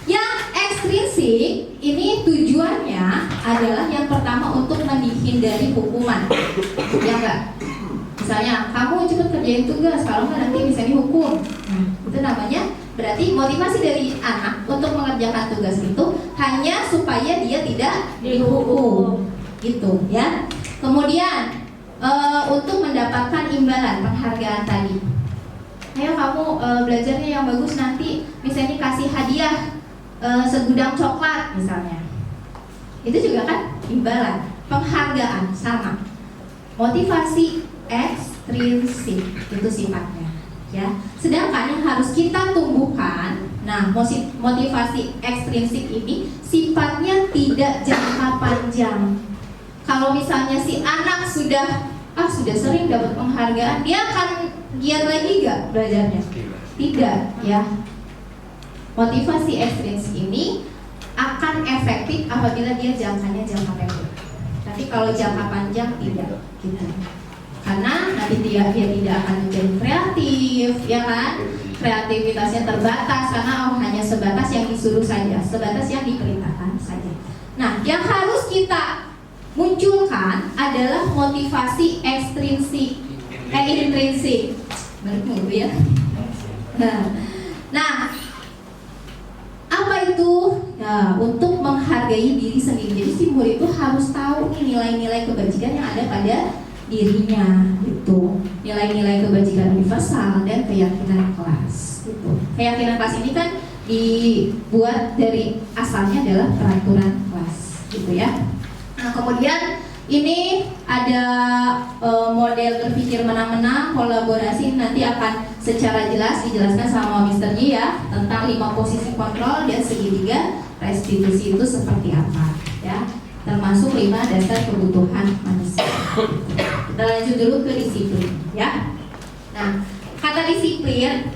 Speaker 6: Yang ekstrinsik ini tujuannya adalah yang pertama untuk menghindari hukuman. Ya enggak? Misalnya kamu cepat kerjain tugas, kalau nggak nanti bisa dihukum. Nah, itu namanya berarti motivasi dari anak untuk mengerjakan tugas itu hanya supaya dia tidak dihukum, gitu ya. Kemudian untuk mendapatkan imbalan penghargaan tadi. Ayo kamu belajarnya yang bagus, nanti misalnya kasih hadiah segudang coklat misalnya. Itu juga kan imbalan, penghargaan, sama. Motivasi ekstrinsik itu sifatnya, ya. Sedangkan yang harus kita tumbuhkan, nah motivasi ekstrinsik ini sifatnya tidak jangka panjang. Kalau misalnya si anak sudah sering dapat penghargaan, dia akan giat lagi gak belajarnya? Tidak, ya. Motivasi ekstrinsik ini akan efektif apabila dia jangkanya jangka pendek. Tapi kalau jangka panjang tidak, gitu. Karena nanti dia tidak akan menjadi kreatif, ya kan? Kreativitasnya terbatas karena hanya sebatas yang disuruh saja, sebatas yang diperintahkan saja. Nah, yang harus kita munculkan adalah motivasi intrinsik. Benar ya. Nah, apa itu? Ya, untuk menghargai diri sendiri. Jadi si murid itu harus tahu nih nilai-nilai kebajikan yang ada pada dirinya, gitu. Nilai-nilai kebajikan universal dan keyakinan kelas, gitu. Keyakinan kelas ini kan dibuat dari asalnya adalah peraturan kelas, gitu ya. Nah, kemudian ini ada model berpikir menang-menang, kolaborasi, nanti akan secara jelas dijelaskan sama Mr. Yi ya, tentang 5 posisi kontrol dan segitiga restitusi itu seperti apa, ya, termasuk 5 dasar kebutuhan manusia. Kita lanjut dulu ke disiplin, ya. Nah, kata disiplin,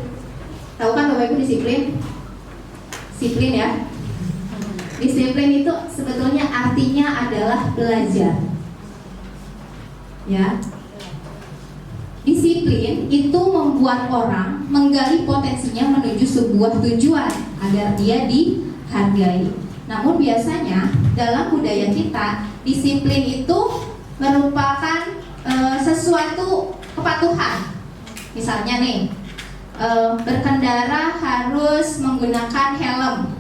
Speaker 6: tahu kan Bapak Ibu disiplin? Disiplin ya. Disiplin itu sebetulnya artinya adalah belajar, ya. Disiplin itu membuat orang menggali potensinya menuju sebuah tujuan agar dia dihargai. Namun biasanya dalam budaya kita, disiplin itu merupakan sesuatu kepatuhan. Misalnya nih, berkendara harus menggunakan helm.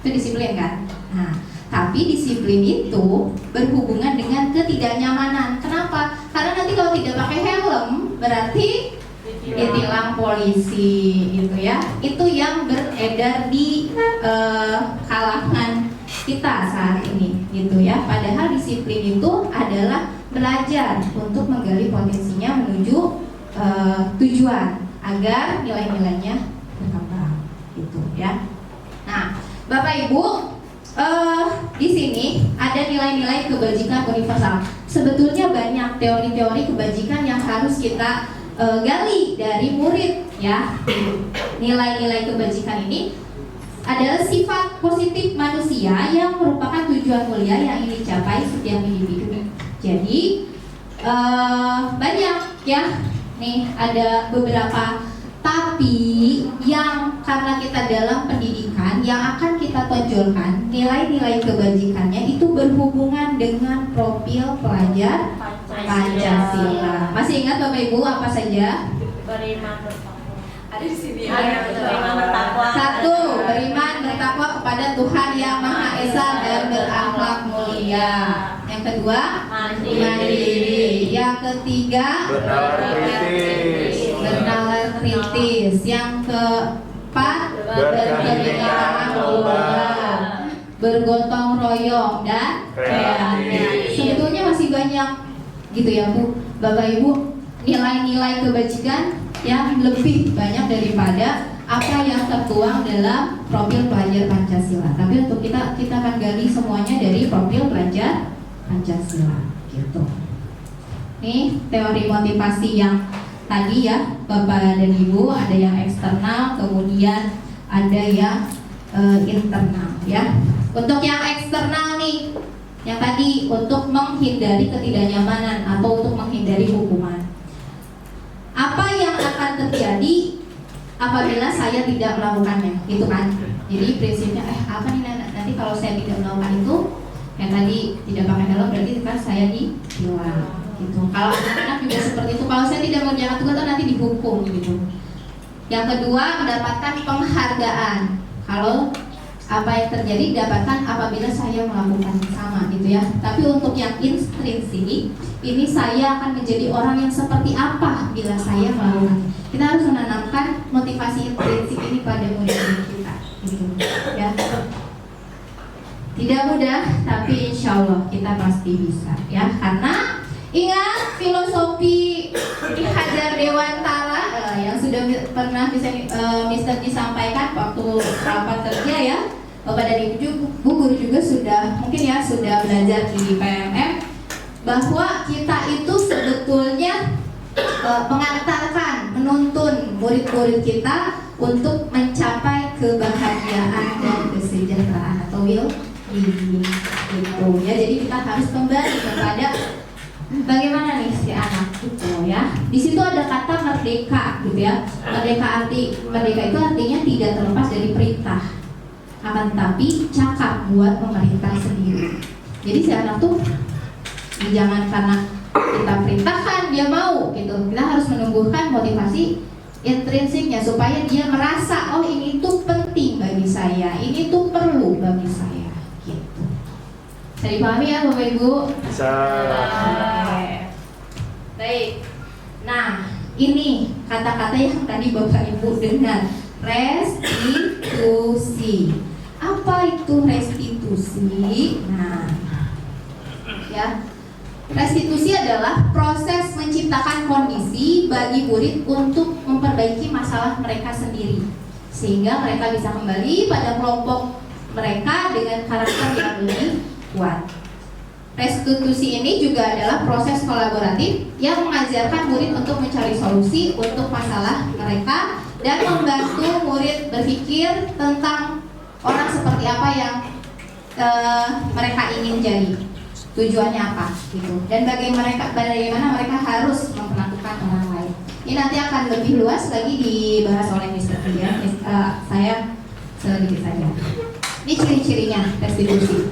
Speaker 6: Itu disiplin kan? Nah, tapi disiplin itu berhubungan dengan ketidaknyamanan. Kenapa? Karena nanti kalau tidak pakai helm berarti ditilang polisi, gitu ya. Itu yang beredar di kalangan kita saat ini, gitu ya. Padahal disiplin itu adalah belajar untuk menggali potensinya menuju tujuan agar nilai-nilainya berkembang, gitu ya. Nah, Bapak Ibu, di sini ada nilai-nilai kebajikan universal. Sebetulnya banyak teori-teori kebajikan yang harus kita gali dari murid, ya. Nilai-nilai kebajikan ini adalah sifat positif manusia yang merupakan tujuan mulia yang ingin dicapai setiap individu. Jadi banyak ya, nih ada beberapa. Tapi yang karena kita dalam pendidikan yang akan kita tonjolkan nilai-nilai kebajikannya itu berhubungan dengan profil pelajar Pancasila. Masih ingat Bapak Ibu apa saja?
Speaker 9: Beriman bertakwa. Ada di sini.
Speaker 6: Beriman bertakwa. 1. Beriman bertakwa kepada Tuhan yang Maha Esa dan berakhlak mulia. Yang kedua, mandiri. Yang ketiga, bernalar kritis. Yang keempat, berkelindahan lomba, bergotong royong dan kreatif. Sebetulnya masih banyak gitu ya Bu, Bapak Ibu, nilai-nilai kebajikan yang lebih banyak daripada apa yang tertuang dalam profil pelajar Pancasila. Tapi untuk kita akan gali semuanya dari profil pelajar Pancasila gitu. Nih teori motivasi yang tadi ya Bapak dan Ibu, ada yang eksternal, kemudian ada yang internal ya. Untuk yang eksternal nih, yang tadi untuk menghindari ketidaknyamanan atau untuk menghindari hukuman. Apa yang akan terjadi apabila saya tidak melakukannya, gitu kan? Jadi prinsipnya apa nih nanti kalau saya tidak melakukan itu, yang tadi tidak pakai helm berarti kan saya ditilang, gitu. Kalau anak-anak juga seperti itu, kalau saya tidak mengerjakan tugas nanti dihukum, gitu. Yang kedua, mendapatkan penghargaan. Kalau apa yang terjadi dapatkan apabila saya melakukan sama, gitu ya. Tapi untuk yang intrinsik, ini saya akan menjadi orang yang seperti apa bila saya melakukan. Kita harus menanamkan motivasi intrinsik ini pada murid-murid kita, gitu ya. Tidak mudah, tapi insya Allah kita pasti bisa ya. Karena ingat filosofi Ki Hajar Dewantara yang sudah pernah bisa Mister disampaikan waktu rapat kerja ya. Bapak dan Ibu guru juga sudah mungkin ya sudah belajar di PMM bahwa kita itu sebetulnya mengantarkan, menuntun murid-murid kita untuk mencapai kebahagiaan dan kesejahteraan atau will being gitu ya. Jadi kita harus kembali kepada bagaimana nih si anak itu ya. Di situ ada kata merdeka gitu ya. Merdeka itu artinya tidak terlepas dari perintah, akan tetapi cakap buat pemerintah sendiri. Jadi si anak tuh jangan karena kita perintahkan dia mau gitu. Kita harus menumbuhkan motivasi intrinsiknya supaya dia merasa oh ini tuh penting bagi saya, ini tuh perlu bagi saya gitu. Bisa dipahami ya Bapak Ibu?
Speaker 8: Bisa.
Speaker 6: Baik. Nah, ini kata-kata yang tadi Bapak Ibu dengar. Restitusi. Apa itu restitusi? Nah, ya. Restitusi adalah proses menciptakan kondisi bagi murid untuk memperbaiki masalah mereka sendiri, sehingga mereka bisa kembali pada kelompok mereka dengan karakter yang lebih kuat. Restitusi ini juga adalah proses kolaboratif yang mengajarkan murid untuk mencari solusi untuk masalah mereka dan membantu murid berpikir tentang orang seperti apa yang mereka ingin jadi, tujuannya apa gitu, dan bagaimana mereka harus memperlakukan orang lain. Ini nanti akan lebih luas lagi dibahas oleh Mr. Dia. Saya sedikit saja. Ini ciri-cirinya restitusi.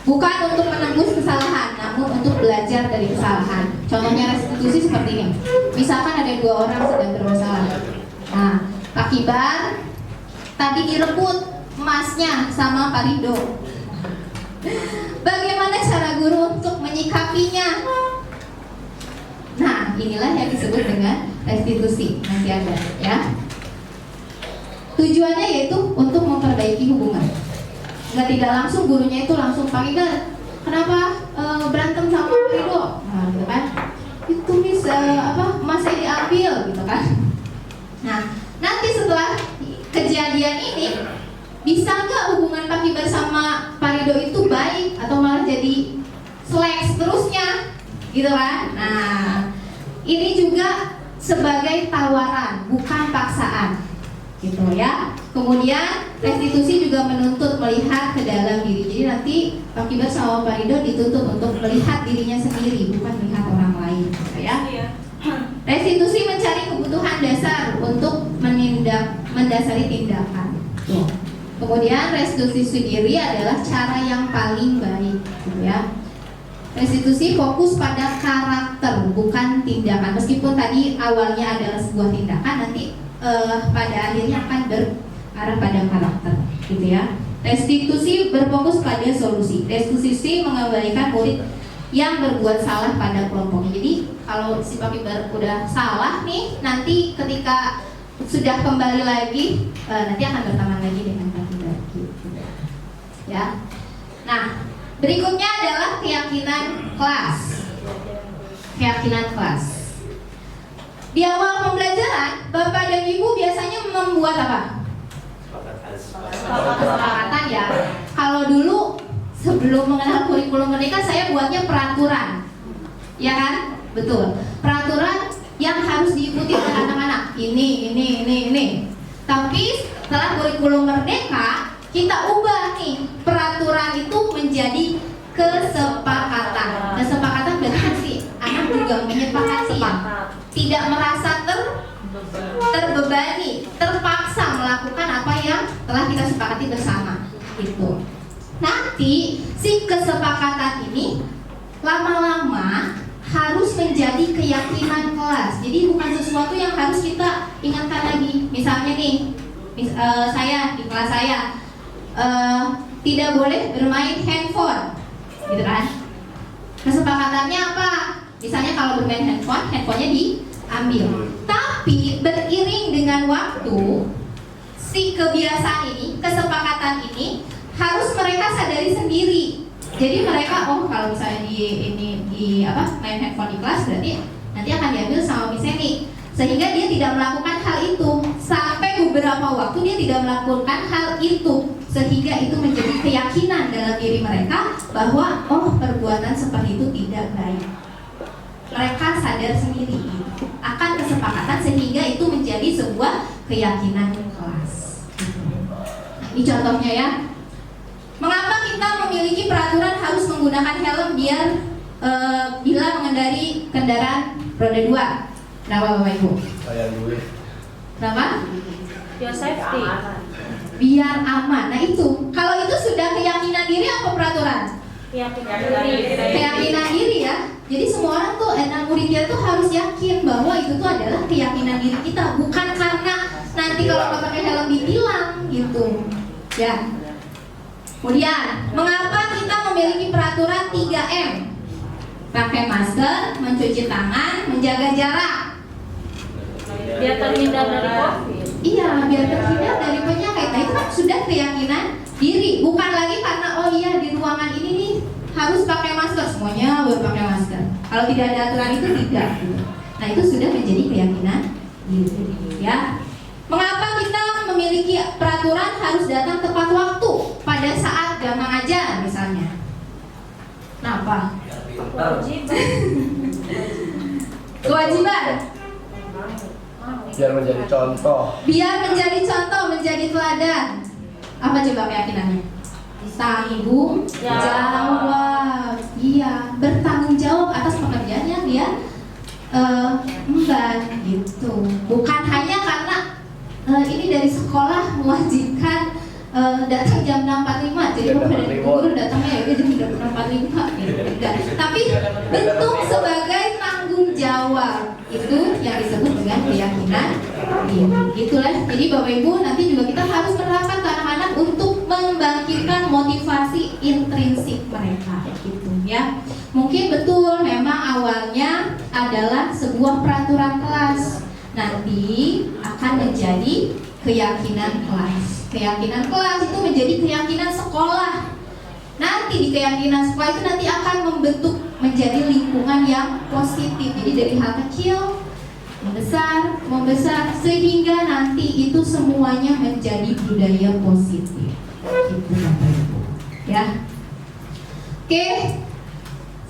Speaker 6: Bukan untuk menembus kesalahan, namun untuk belajar dari kesalahan. Contohnya restitusi seperti ini. Misalkan ada dua orang sedang bermasalah. Nah, Pak Kibar tadi direbut emasnya sama Pak Rido. Bagaimana cara guru untuk menyikapinya? Nah, inilah yang disebut dengan restitusi. Nanti ada ya. Tujuannya yaitu untuk memperbaiki hubungan. Nggak tidak langsung gurunya itu langsung Pak Kibar, kenapa berantem sama Pak Rido? Nah, gitu kan? Itu emas saya diambil gitu kan? Nah, nanti setelah kejadian ini bisa nggak hubungan Pak Kibar sama Pak Rido itu baik atau malah jadi selek seterusnya gitu kan? Nah, ini juga sebagai tawaran bukan paksaan gitu ya. Kemudian restitusi juga menuntut melihat ke dalam diri. Jadi nanti Pak Kibar sama Pak Rido dituntut untuk melihat dirinya sendiri bukan melihat orang lain gitu ya. Restitusi mencari kebutuhan dasar untuk mendasari tindakan. Tuh. Kemudian restitusi sendiri adalah cara yang paling baik, gitu ya. Restitusi fokus pada karakter, bukan tindakan. Meskipun tadi awalnya adalah sebuah tindakan, nanti pada akhirnya akan berarah pada karakter, gitu ya. Restitusi berfokus pada solusi. Restitusi mengembalikan murid yang berbuat salah pada kelompoknya. Jadi kalau si Pak Kibar udah salah nih, nanti ketika sudah kembali lagi, nanti akan berteman lagi dengan Pak Kibar gitu. Ya. Nah, berikutnya adalah keyakinan kelas. Keyakinan kelas. Di awal pembelajaran, Bapak dan Ibu biasanya membuat apa? Kesepakatan ya. Kalau dulu sebelum mengenal kurikulum merdeka, saya buatnya peraturan, ya kan? Betul. Peraturan yang harus diikuti oleh anak-anak. Ini. Tapi setelah kurikulum merdeka, kita ubah nih peraturan itu menjadi kesepakatan. Kesepakatan berarti si anak juga menyepakati ya. Tidak merasa terbebani, terpaksa melakukan apa yang telah kita sepakati bersama. Gitu. Nanti si kesepakatan ini lama-lama harus menjadi keyakinan kelas. Jadi bukan sesuatu yang harus kita ingatkan lagi. Misalnya nih, saya di kelas saya tidak boleh bermain handphone, gitu kan? Kesepakatannya apa? Misalnya kalau bermain handphone, handphonenya diambil. Tapi beriring dengan waktu, si kebiasaan ini, kesepakatan ini harus mereka sadari sendiri. Jadi mereka, oh kalau misalnya main handphone di kelas, berarti nanti akan diambil sama Miss Eni. Sehingga dia tidak melakukan hal itu. Sampai beberapa waktu dia tidak melakukan hal itu, sehingga itu menjadi keyakinan dalam diri mereka bahwa oh perbuatan seperti itu tidak baik. Mereka sadar sendiri akan kesepakatan sehingga itu menjadi sebuah keyakinan kelas. Nah, ini contohnya ya. Mengapa kita memiliki peraturan harus menggunakan helm biar bila mengendari kendaraan roda 2? Kenapa Bapak Ibu?
Speaker 8: Bayar duit.
Speaker 6: Kenapa?
Speaker 9: Biar safety.
Speaker 6: Biar aman. Nah itu, kalau itu sudah keyakinan diri apa peraturan? Keyakinan diri ya. Jadi semua orang tuh, muridnya tuh harus yakin bahwa itu tuh adalah keyakinan diri kita, bukan karena nanti kalau nggak pakai helm ditilang gitu. Ya. Kemudian, mengapa kita memiliki peraturan 3M? Pakai masker, mencuci tangan, menjaga jarak.
Speaker 9: Biar terhindar dari COVID.
Speaker 6: Iya, biar terhindar dari penyakit. Nah itu kan sudah keyakinan diri, bukan lagi karena oh iya di ruangan ini nih harus pakai masker, semuanya baru pakai masker. Kalau tidak ada aturan itu tidak. Nah itu sudah menjadi keyakinan diri. Ya. Mengapa kita memiliki peraturan harus datang tepat waktu pada saat jam mengajar misalnya? Kenapa? Kewajiban.
Speaker 8: Biar menjadi contoh.
Speaker 6: Biar menjadi contoh, menjadi teladan. Apa coba keyakinannya? Tanggung jawab. Iya, bertanggung jawab atas pekerjaan yang dia emban gitu. Bukan hanya karena ini dari sekolah mewajibkan datang jam 6.45, jadi guru datangnya ya jam 6.45 gitu. Tapi bentuk sebagai tanggung jawab itu yang disebut dengan keyakinan diri. Itulah. Jadi Bapak Ibu nanti juga kita harus menerapkan ke anak-anak untuk membangkitkan motivasi intrinsik mereka gitu ya. Mungkin betul memang awalnya adalah sebuah peraturan kelas, nanti akan menjadi keyakinan kelas. Keyakinan kelas itu menjadi keyakinan sekolah. Nanti di keyakinan sekolah itu nanti akan membentuk menjadi lingkungan yang positif. Jadi dari hal kecil membesar sehingga nanti itu semuanya menjadi budaya positif. Gitu Bapak Ibu. Ya. Oke.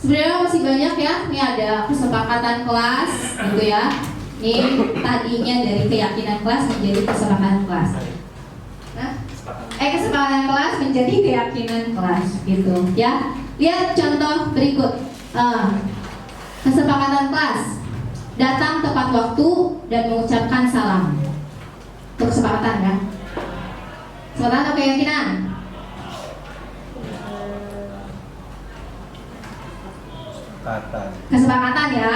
Speaker 6: Sebenarnya masih banyak ya. Ini ada kesepakatan kelas gitu ya. Ini tadinya dari keyakinan kelas menjadi kesepakatan kelas. Kesepakatan kelas menjadi keyakinan kelas gitu ya. Lihat contoh berikut. Kesepakatan kelas, datang tepat waktu dan mengucapkan salam. Itu kesepakatan kan? Kesepakatan atau keyakinan? Kesepakatan ya.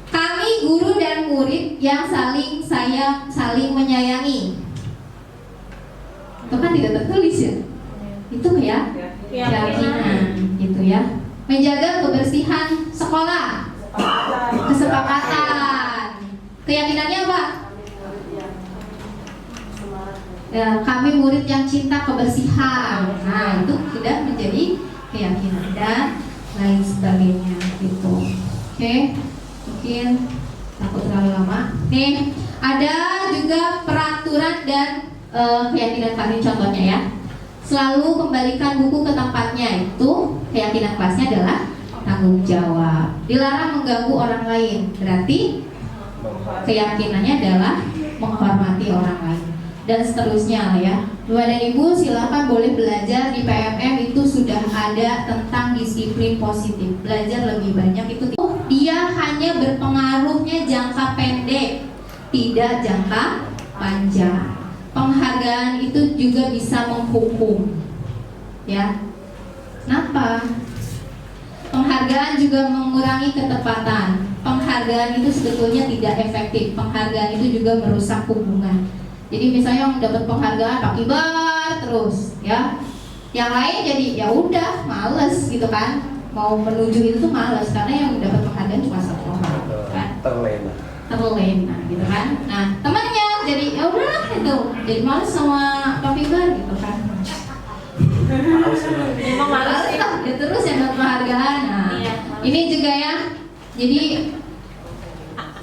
Speaker 6: Kami guru dan murid yang saling menyayangi. Itu kan tidak tertulis ya. Itu ya keyakinan gitu ya. Menjaga kebersihan sekolah. Kesepakatan. Keyakinannya apa? Ya, kami murid yang cinta kebersihan. Nah, itu sudah menjadi keyakinan dan lain sebagainya gitu. Oke. Mungkin takut terlalu lama. Nih, ada juga peraturan dan keyakinan kelas. Ini contohnya ya. Selalu kembalikan buku ke tempatnya, itu keyakinan kelasnya adalah tanggung jawab. Dilarang mengganggu orang lain, berarti keyakinannya adalah menghormati orang lain. Dan seterusnya lah ya. Bapak dan Ibu silakan boleh belajar di PMM, itu sudah ada tentang disiplin positif. Belajar lebih banyak itu. Dia hanya berpengaruhnya jangka pendek, tidak jangka panjang. Penghargaan itu juga bisa menghukum, ya. Kenapa? Penghargaan juga mengurangi ketepatan. Penghargaan itu sebetulnya tidak efektif. Penghargaan itu juga merusak hubungan. Jadi misalnya yang dapat penghargaan Pak Kibar terus, ya. Yang lain jadi ya udah males gitu kan. Mau menuju itu tuh males karena yang dapat penghargaan cuma satu orang, kan? Terlena gitu kan. Nah, temannya jadi ya udahlah itu. Jadi males sama Pak Kibar gitu kan.
Speaker 9: Emang males
Speaker 6: Ya terus yang dapat penghargaan. Nah, ini juga ya. Jadi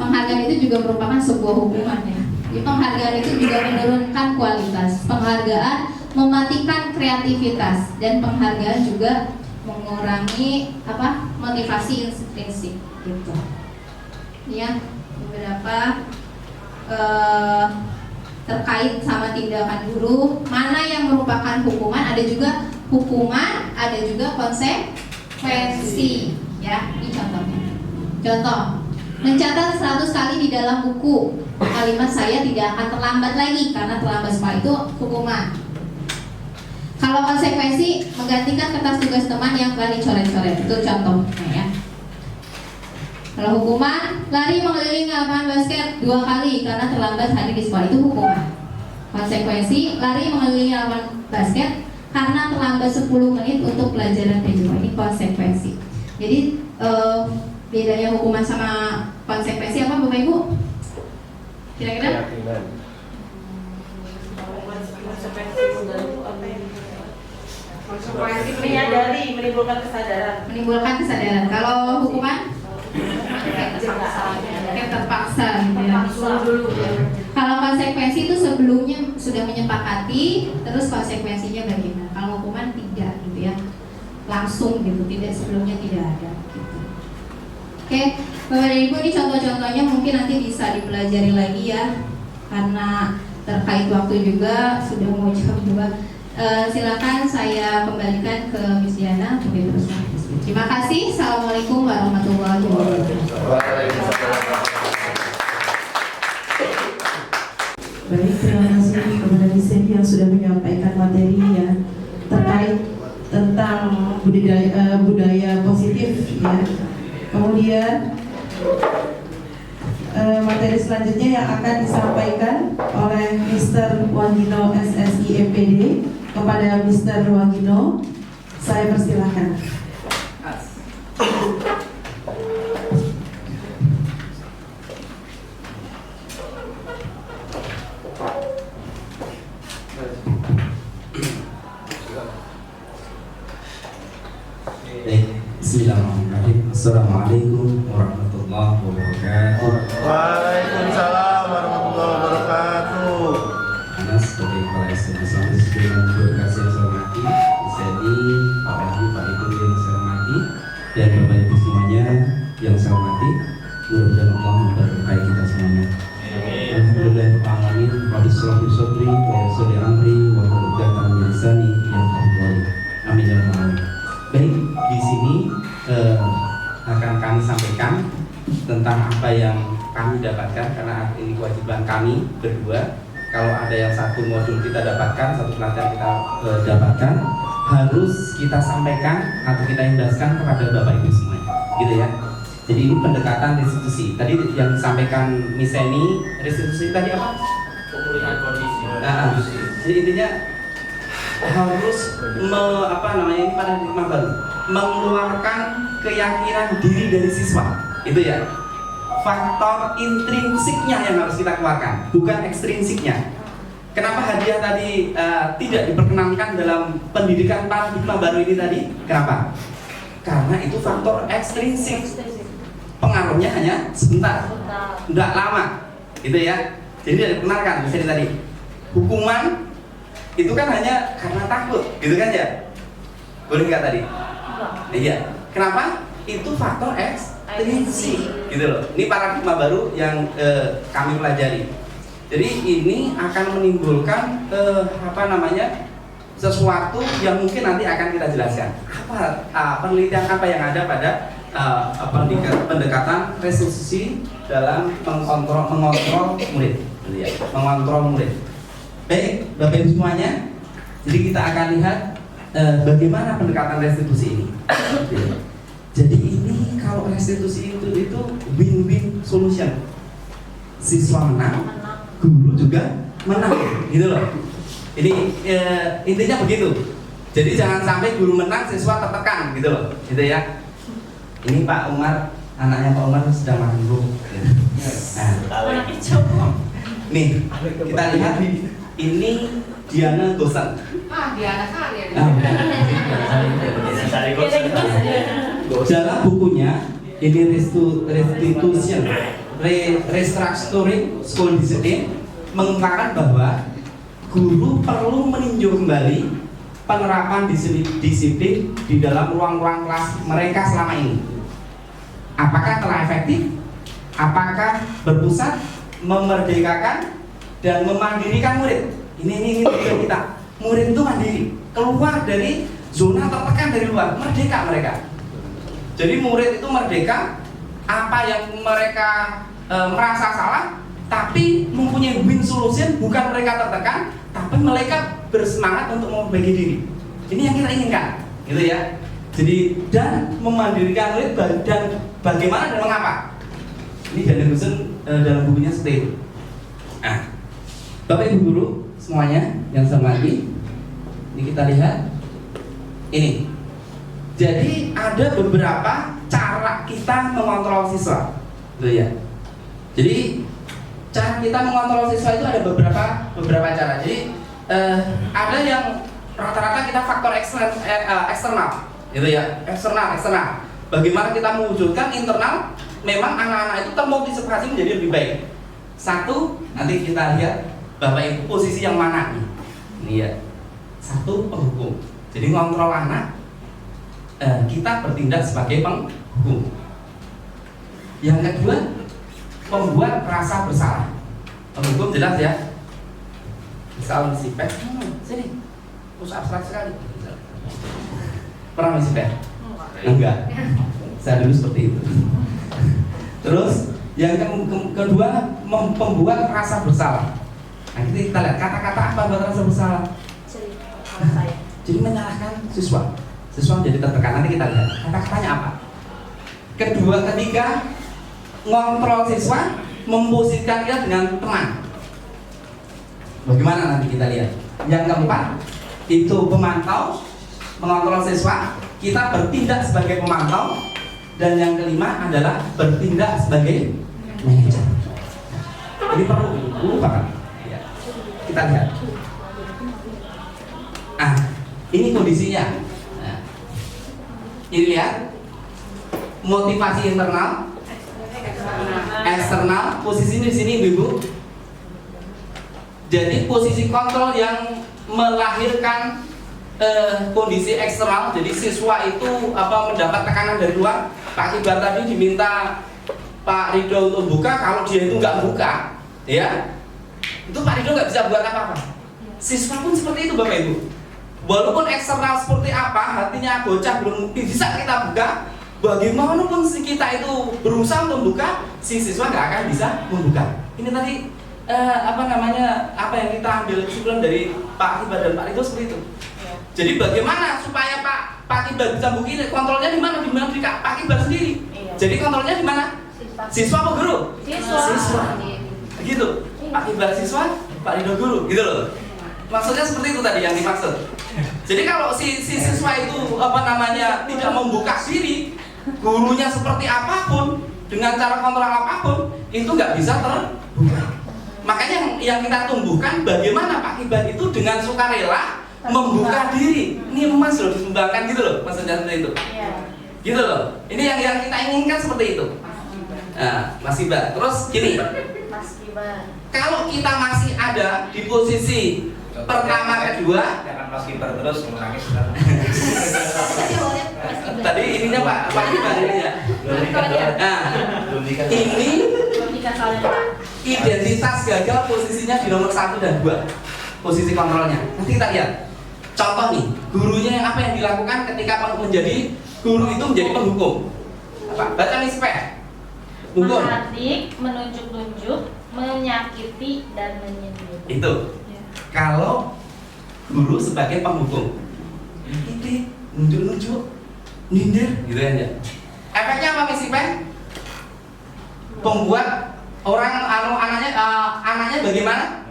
Speaker 6: penghargaan itu juga merupakan sebuah hubungan ya. Jadi penghargaan itu juga menurunkan kualitas. Penghargaan mematikan kreativitas dan penghargaan juga mengurangi motivasi intrinsik gitu. Ya, beberapa terkait sama tindakan guru, mana yang merupakan hukuman, ada juga hukuman, ada juga konsekuensi ya. Ini contohnya. Contoh, mencatat 100 kali di dalam buku kalimat saya tidak akan terlambat lagi, karena terlambat sekali itu hukuman. Kalau konsekuensi, menggantikan kertas tugas teman yang telah dicoret-coret, itu contohnya ya. Kalau hukuman, lari mengelilingi lapangan basket 2 kali karena terlambat hadir di sekolah, itu hukuman. Konsekuensi, lari mengelilingi lapangan basket karena terlambat 10 menit untuk pelajaran PJJ, ini konsekuensi. Jadi bedanya hukuman sama konsekuensi apa Bapak Ibu? Kira-kira?
Speaker 7: Konsekuensi menyadari, menimbulkan kesadaran.
Speaker 6: Menimbulkan kesadaran. Kalau hukuman? Kayak terpaksa gitu ya. Kalau konsekuensi itu sebelumnya sudah menyepakati, terus konsekuensinya bagaimana? Kalau hukuman tidak gitu ya, langsung gitu, tidak sebelumnya tidak ada gitu. Oke, Bapak dan Ibu, ini contoh-contohnya mungkin nanti bisa dipelajari lagi ya, karena terkait waktu juga sudah mau jam 2. Silakan saya kembalikan ke Miss Diana untuk diteruskan. Terima kasih. Assalamualaikum warahmatullahi wabarakatuh.
Speaker 7: Baik, terima kasih kepada Miss Sandy yang sudah menyampaikan materi ya terkait tentang budaya positif ya. Kemudian materi selanjutnya yang akan disampaikan oleh Mr. Wagino SSI MPD kepada Mr. Wagino, saya persilahkan.
Speaker 10: Bismillahirrahmanirrahim. Assalamualaikum warahmatullahi wabarakatuh.
Speaker 11: Waalaikumsalam warahmatullahi wabarakatuh.
Speaker 10: Anas sebagai kepala SMA dengan berkasih yang saya hormati, Sedi, Pak Wahyu, Pak Ibu yang saya hormati, dan Bapak Ibu semuanya yang saya hormati. Mudah-mudahan Allah memberkahi kita semuanya. Alhamdulillahirrahmanirrahim. Rabbi shrah li sadri wa yassir li amri wa hlul 'uqdatam min lisani yafqahu qawli. Amin ya rabbal alamin. Baik, di sini akan kami sampaikan tentang apa yang kami dapatkan, karena ini kewajiban kami berdua. Kalau ada yang satu modul kita dapatkan, satu pelatihan kita dapatkan, harus kita sampaikan atau kita indahkan kepada Bapak Ibu semuanya, gitu ya. Jadi ini pendekatan restitusi. Tadi yang disampaikan Miss Eni, restitusi tadi apa?
Speaker 4: Pemulihan kondisi.
Speaker 10: Jadi intinya harus ini paradigma baru, mengeluarkan keyakinan diri dari siswa, itu ya. Faktor intrinsiknya yang harus kita keluarkan, bukan ekstrinsiknya. Kenapa hadiah tadi tidak diperkenankan dalam pendidikan paradigma baru ini tadi? Kenapa? Karena itu faktor ekstrinsik.
Speaker 1: pengaruhnya hanya sebentar, tidak lama, gitu ya. Jadi tidak dibenarkan. Misalnya tadi hukuman itu kan hanya karena takut, gitu kan ya? Boleh nggak tadi? Iya. Kenapa? Itu faktor ekstrinsi, gitu loh. Ini paradigma baru yang kami pelajari. Jadi ini akan menimbulkan sesuatu yang mungkin nanti akan kita jelaskan. Penelitian apa yang ada pada pendekatan restitusi dalam mengontrol murid, ya, mengontrol murid. Baik, Bapak Ibu semuanya. Jadi kita akan lihat bagaimana pendekatan restitusi ini. Jadi ini kalau restitusi itu win-win solution. Siswa menang, guru juga menang, gitu loh. Ini intinya begitu. Jadi jangan sampai guru menang, siswa tertekan, gitu loh, gitu ya. Ini Pak Umar, anaknya Pak Umar sedang makan dulu. Nah, nih kita lihat ini Diana Gosan.
Speaker 6: Diana kali ya.
Speaker 1: Dalam bukunya ini restitution, restructuring school discipline mengungkapkan bahwa guru perlu meninjau kembali penerapan disiplin di dalam ruang-ruang kelas mereka selama ini. Apakah telah efektif? Apakah berpusat, memerdekakan, dan memandirikan murid? Ini tujuan kita. Murid itu mandiri, keluar dari zona tertekan dari luar, merdeka mereka. Jadi murid itu merdeka, apa yang mereka merasa salah, tapi mempunyai win solution, bukan mereka tertekan, tapi mereka bersemangat untuk memperbaiki diri. Ini yang kita inginkan, gitu ya. Jadi dan memandirikan murid dan bagaimana dan mengapa. Ini Diana Gosan dalam bukunya seperti itu. Nah, Bapak Ibu guru semuanya yang saya hormati, ini kita lihat ini. Jadi ada beberapa cara kita mengontrol siswa, gitu ya. Jadi cara kita mengontrol siswa itu ada beberapa cara. Jadi ada yang rata-rata kita faktor eksternal, gitu ya, eksternal. Bagaimana kita mewujudkan internal? Memang anak-anak itu termotivasi menjadi lebih baik. Satu, nanti kita lihat Bapak Ibu posisi yang mana nih? Ini ya. Satu, penghukum. Jadi ngontrol anak, kita bertindak sebagai penghukum. Yang kedua, membuat rasa bersalah. Penghukum jelas ya. Misal si pet, sini, terus abstrak sekali. Pernah misi pet? Enggak. Saya dulu seperti itu. Terus yang kedua, membuat rasa bersalah. Nah, kita lihat kata-kata apa buat rasa bersalah. Jadi menyalahkan siswa menjadi tertekan. Nanti kita lihat kata-katanya apa. Ketiga, ngontrol siswa, memposisikan dia dengan teman. Bagaimana nanti kita lihat. Yang keempat, itu pemantau, mengontrol siswa, kita bertindak sebagai pemantau. Dan yang kelima adalah bertindak sebagai manajer. Ini perlu banget. Ya. Kita lihat. Ini kondisinya. Nah, ini lihat motivasi internal, eksternal. Posisi di sini, Ibu. Jadi posisi kontrol yang melahirkan kondisi eksternal. Jadi siswa itu mendapat tekanan dari luar. Pak Kibar tadi diminta Pak Ridho untuk buka, kalau dia itu nggak buka, ya, itu Pak Ridho nggak bisa buat apa-apa. Siswa pun seperti itu, Bapak Ibu. Walaupun eksternal seperti apa, hatinya bocah belum bisa kita buka, bagaimanapun kita itu berusaha untuk buka, si siswa nggak akan bisa membuka. Ini tadi apa yang kita ambil kesimpulan dari Pak Kibar dan Pak Ridho seperti itu. Jadi bagaimana supaya Pak Kibar bisa buka ini? Kontrolnya di mana? Di Pak Kibar sendiri. Jadi kontrolnya di mana? Siswa apa guru? Siswa. Begitu. Pak Kibar siswa, Pak Ridho guru, gitu loh. Maksudnya seperti itu tadi yang dimaksud. Jadi kalau si siswa itu tidak membuka diri, gurunya seperti apapun, dengan cara kontrol apapun, itu nggak bisa terbuka. Makanya yang kita tumbuhkan bagaimana Pak Kibar itu dengan sukarela membuka diri. Ini emas loh disumbangkan, gitu loh, maksudnya seperti itu. Gitu loh. Ini yang kita inginkan seperti itu.
Speaker 12: Nah, Mas Iba. Terus gini,
Speaker 9: Mas Kibar.
Speaker 12: kalau kita masih ada di posisi pertama, kedua,
Speaker 3: Jangan Mas Kibar terus menangis.
Speaker 12: tadi ininya Pak Kibar ini ya. Nah, ini identitas gagal posisinya di nomor 1 dan 2. Posisi kontrolnya. Nanti kita lihat. Contoh nih, gurunya yang apa yang dilakukan ketika menjadi guru itu menjadi penghukum? Apa? Baca nih spek. Hukum.
Speaker 9: Menghardik, menunjuk-nunjuk, menyakiti dan menyindir.
Speaker 12: Itu. Kalau guru sebagai penghukum, ini nunjuk-nunjuk, nyindir, gitu ya. Efeknya apa Miss Ipen? Membuat orang anaknya bagaimana?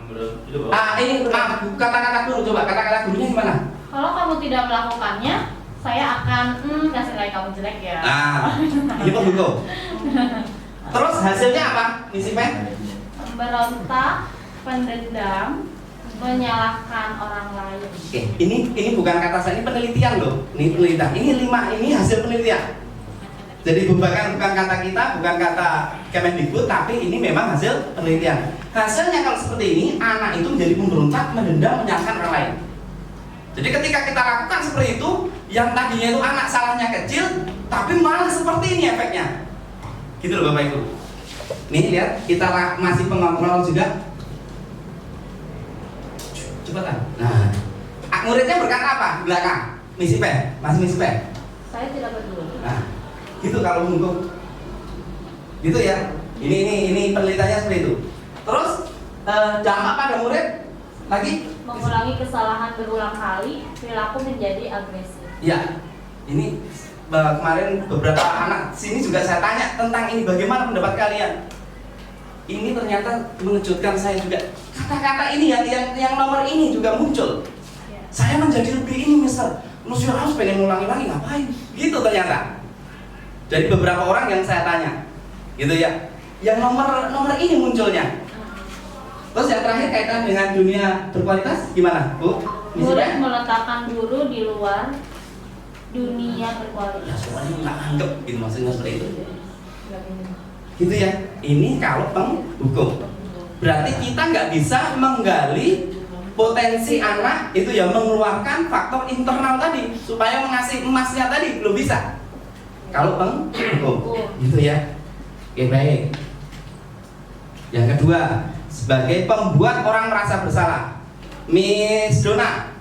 Speaker 12: Ini kata-kata guru, coba kata-kata gurunya gimana?
Speaker 9: Kalau kamu tidak melakukannya, saya akan kasih nilai kamu jelek ya.
Speaker 12: Ini penghukum. Terus hasilnya apa, Miss Ipen?
Speaker 9: Memberontak, pendendam, menyalahkan orang lain.
Speaker 12: Oke, ini bukan kata saya, ini penelitian loh. Ini penelitian. Ini hasil penelitian. Jadi bukan kata kita, bukan kata Kemendikbud, tapi ini memang hasil penelitian. Hasilnya kalau seperti ini, anak itu menjadi pemberontak, mendendam, menyalahkan orang lain. Jadi ketika kita lakukan seperti itu, yang tadinya itu anak salahnya kecil, tapi malah seperti ini efeknya. Gitu loh Bapak Ibu. Nih lihat, kita masih pengontrol juga. Cepetan. Nah, muridnya berkata apa di belakang? Misi P, masih Misi P.
Speaker 9: Saya tidak peduli.
Speaker 12: Nah, gitu kalau menghukum. Gitu ya. Ini penelitiannya seperti itu. Terus dampak pada murid lagi
Speaker 9: Mengulangi kesalahan berulang kali, perilaku menjadi agresif.
Speaker 12: ya. Ini kemarin beberapa anak sini juga saya tanya tentang ini, bagaimana pendapat kalian? Ini ternyata mengejutkan saya juga. Kata-kata ini yang nomor ini juga muncul. Saya menjadi lebih ini, Mister. Lu harus pengen ngulangi lagi ngapain? Gitu ternyata. Dari beberapa orang yang saya tanya, gitu ya. Yang nomor ini munculnya. Terus yang terakhir kaitan dengan dunia berkualitas gimana, Bu?
Speaker 9: Murid meletakkan guru di luar dunia berkualitas.
Speaker 12: Semuanya nggak anggap, gitu maksudnya seperti itu. Gitu ya. Ini kalau penghukum. Berarti kita nggak bisa menggali potensi anak itu ya, mengeluarkan faktor internal tadi supaya mengasih emasnya tadi, belum bisa. Kalau penghukum, gitu ya. Oke, baik. Yang kedua, sebagai pembuat orang merasa bersalah. Miss Dona,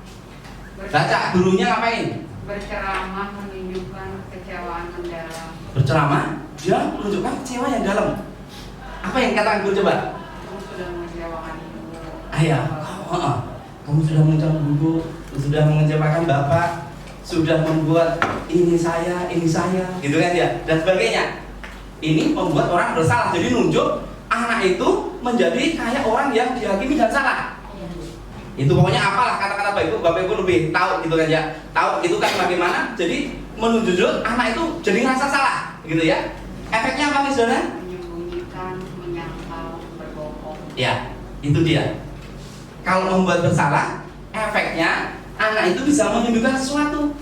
Speaker 12: baca gurunya ngapain?
Speaker 13: Berceramah menunjukkan kekecewaan mendalam.
Speaker 12: Berceramah, dia menunjukkan kecewa yang dalam. Apa yang katakan guru coba?
Speaker 13: Kamu sudah mengecewakan ibu.
Speaker 12: Ayah, kamu sudah mengecewakan ibu, sudah mengecewakan bapak, sudah membuat ini saya, gitu kan ya, dan sebagainya. Ini membuat orang bersalah. Jadi nunjuk anak itu menjadi kayak orang yang dihakimi dan salah. Itu pokoknya apalah kata-kata Bapak Ibu lebih tahu gitu kan ya. Tahu itu kan bagaimana. Jadi menunjuk anak itu jadi ngerasa salah, gitu ya. Efeknya apa Miss Dona?
Speaker 13: Menyembunyikan, menyangkal, berbohong.
Speaker 12: Ya, itu dia. Kalau membuat bersalah, efeknya anak itu bisa menyembunyikan sesuatu,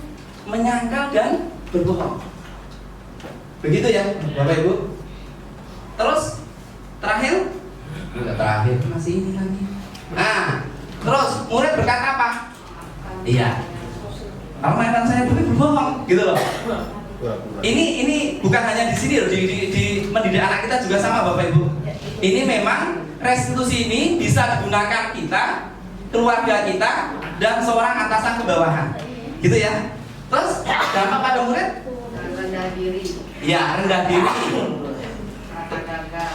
Speaker 12: menyangkal dan berbohong. Begitu ya, Bapak Ibu. Terus terakhir, enggak terakhir masih ini lagi. Nah, terus murid berkata apa? Iya. Kalau mainan saya dulu berbohong, gitu loh. Ini bukan hanya di sini loh, di mendidik anak kita juga sama Bapak Ibu. Ini memang restitusi ini bisa digunakan kita, keluarga kita, dan seorang atasan ke bawahan, gitu ya. Terus dampak pada murid?
Speaker 13: Rendah diri.
Speaker 12: Ya, rendah diri.
Speaker 13: Rasa gagal.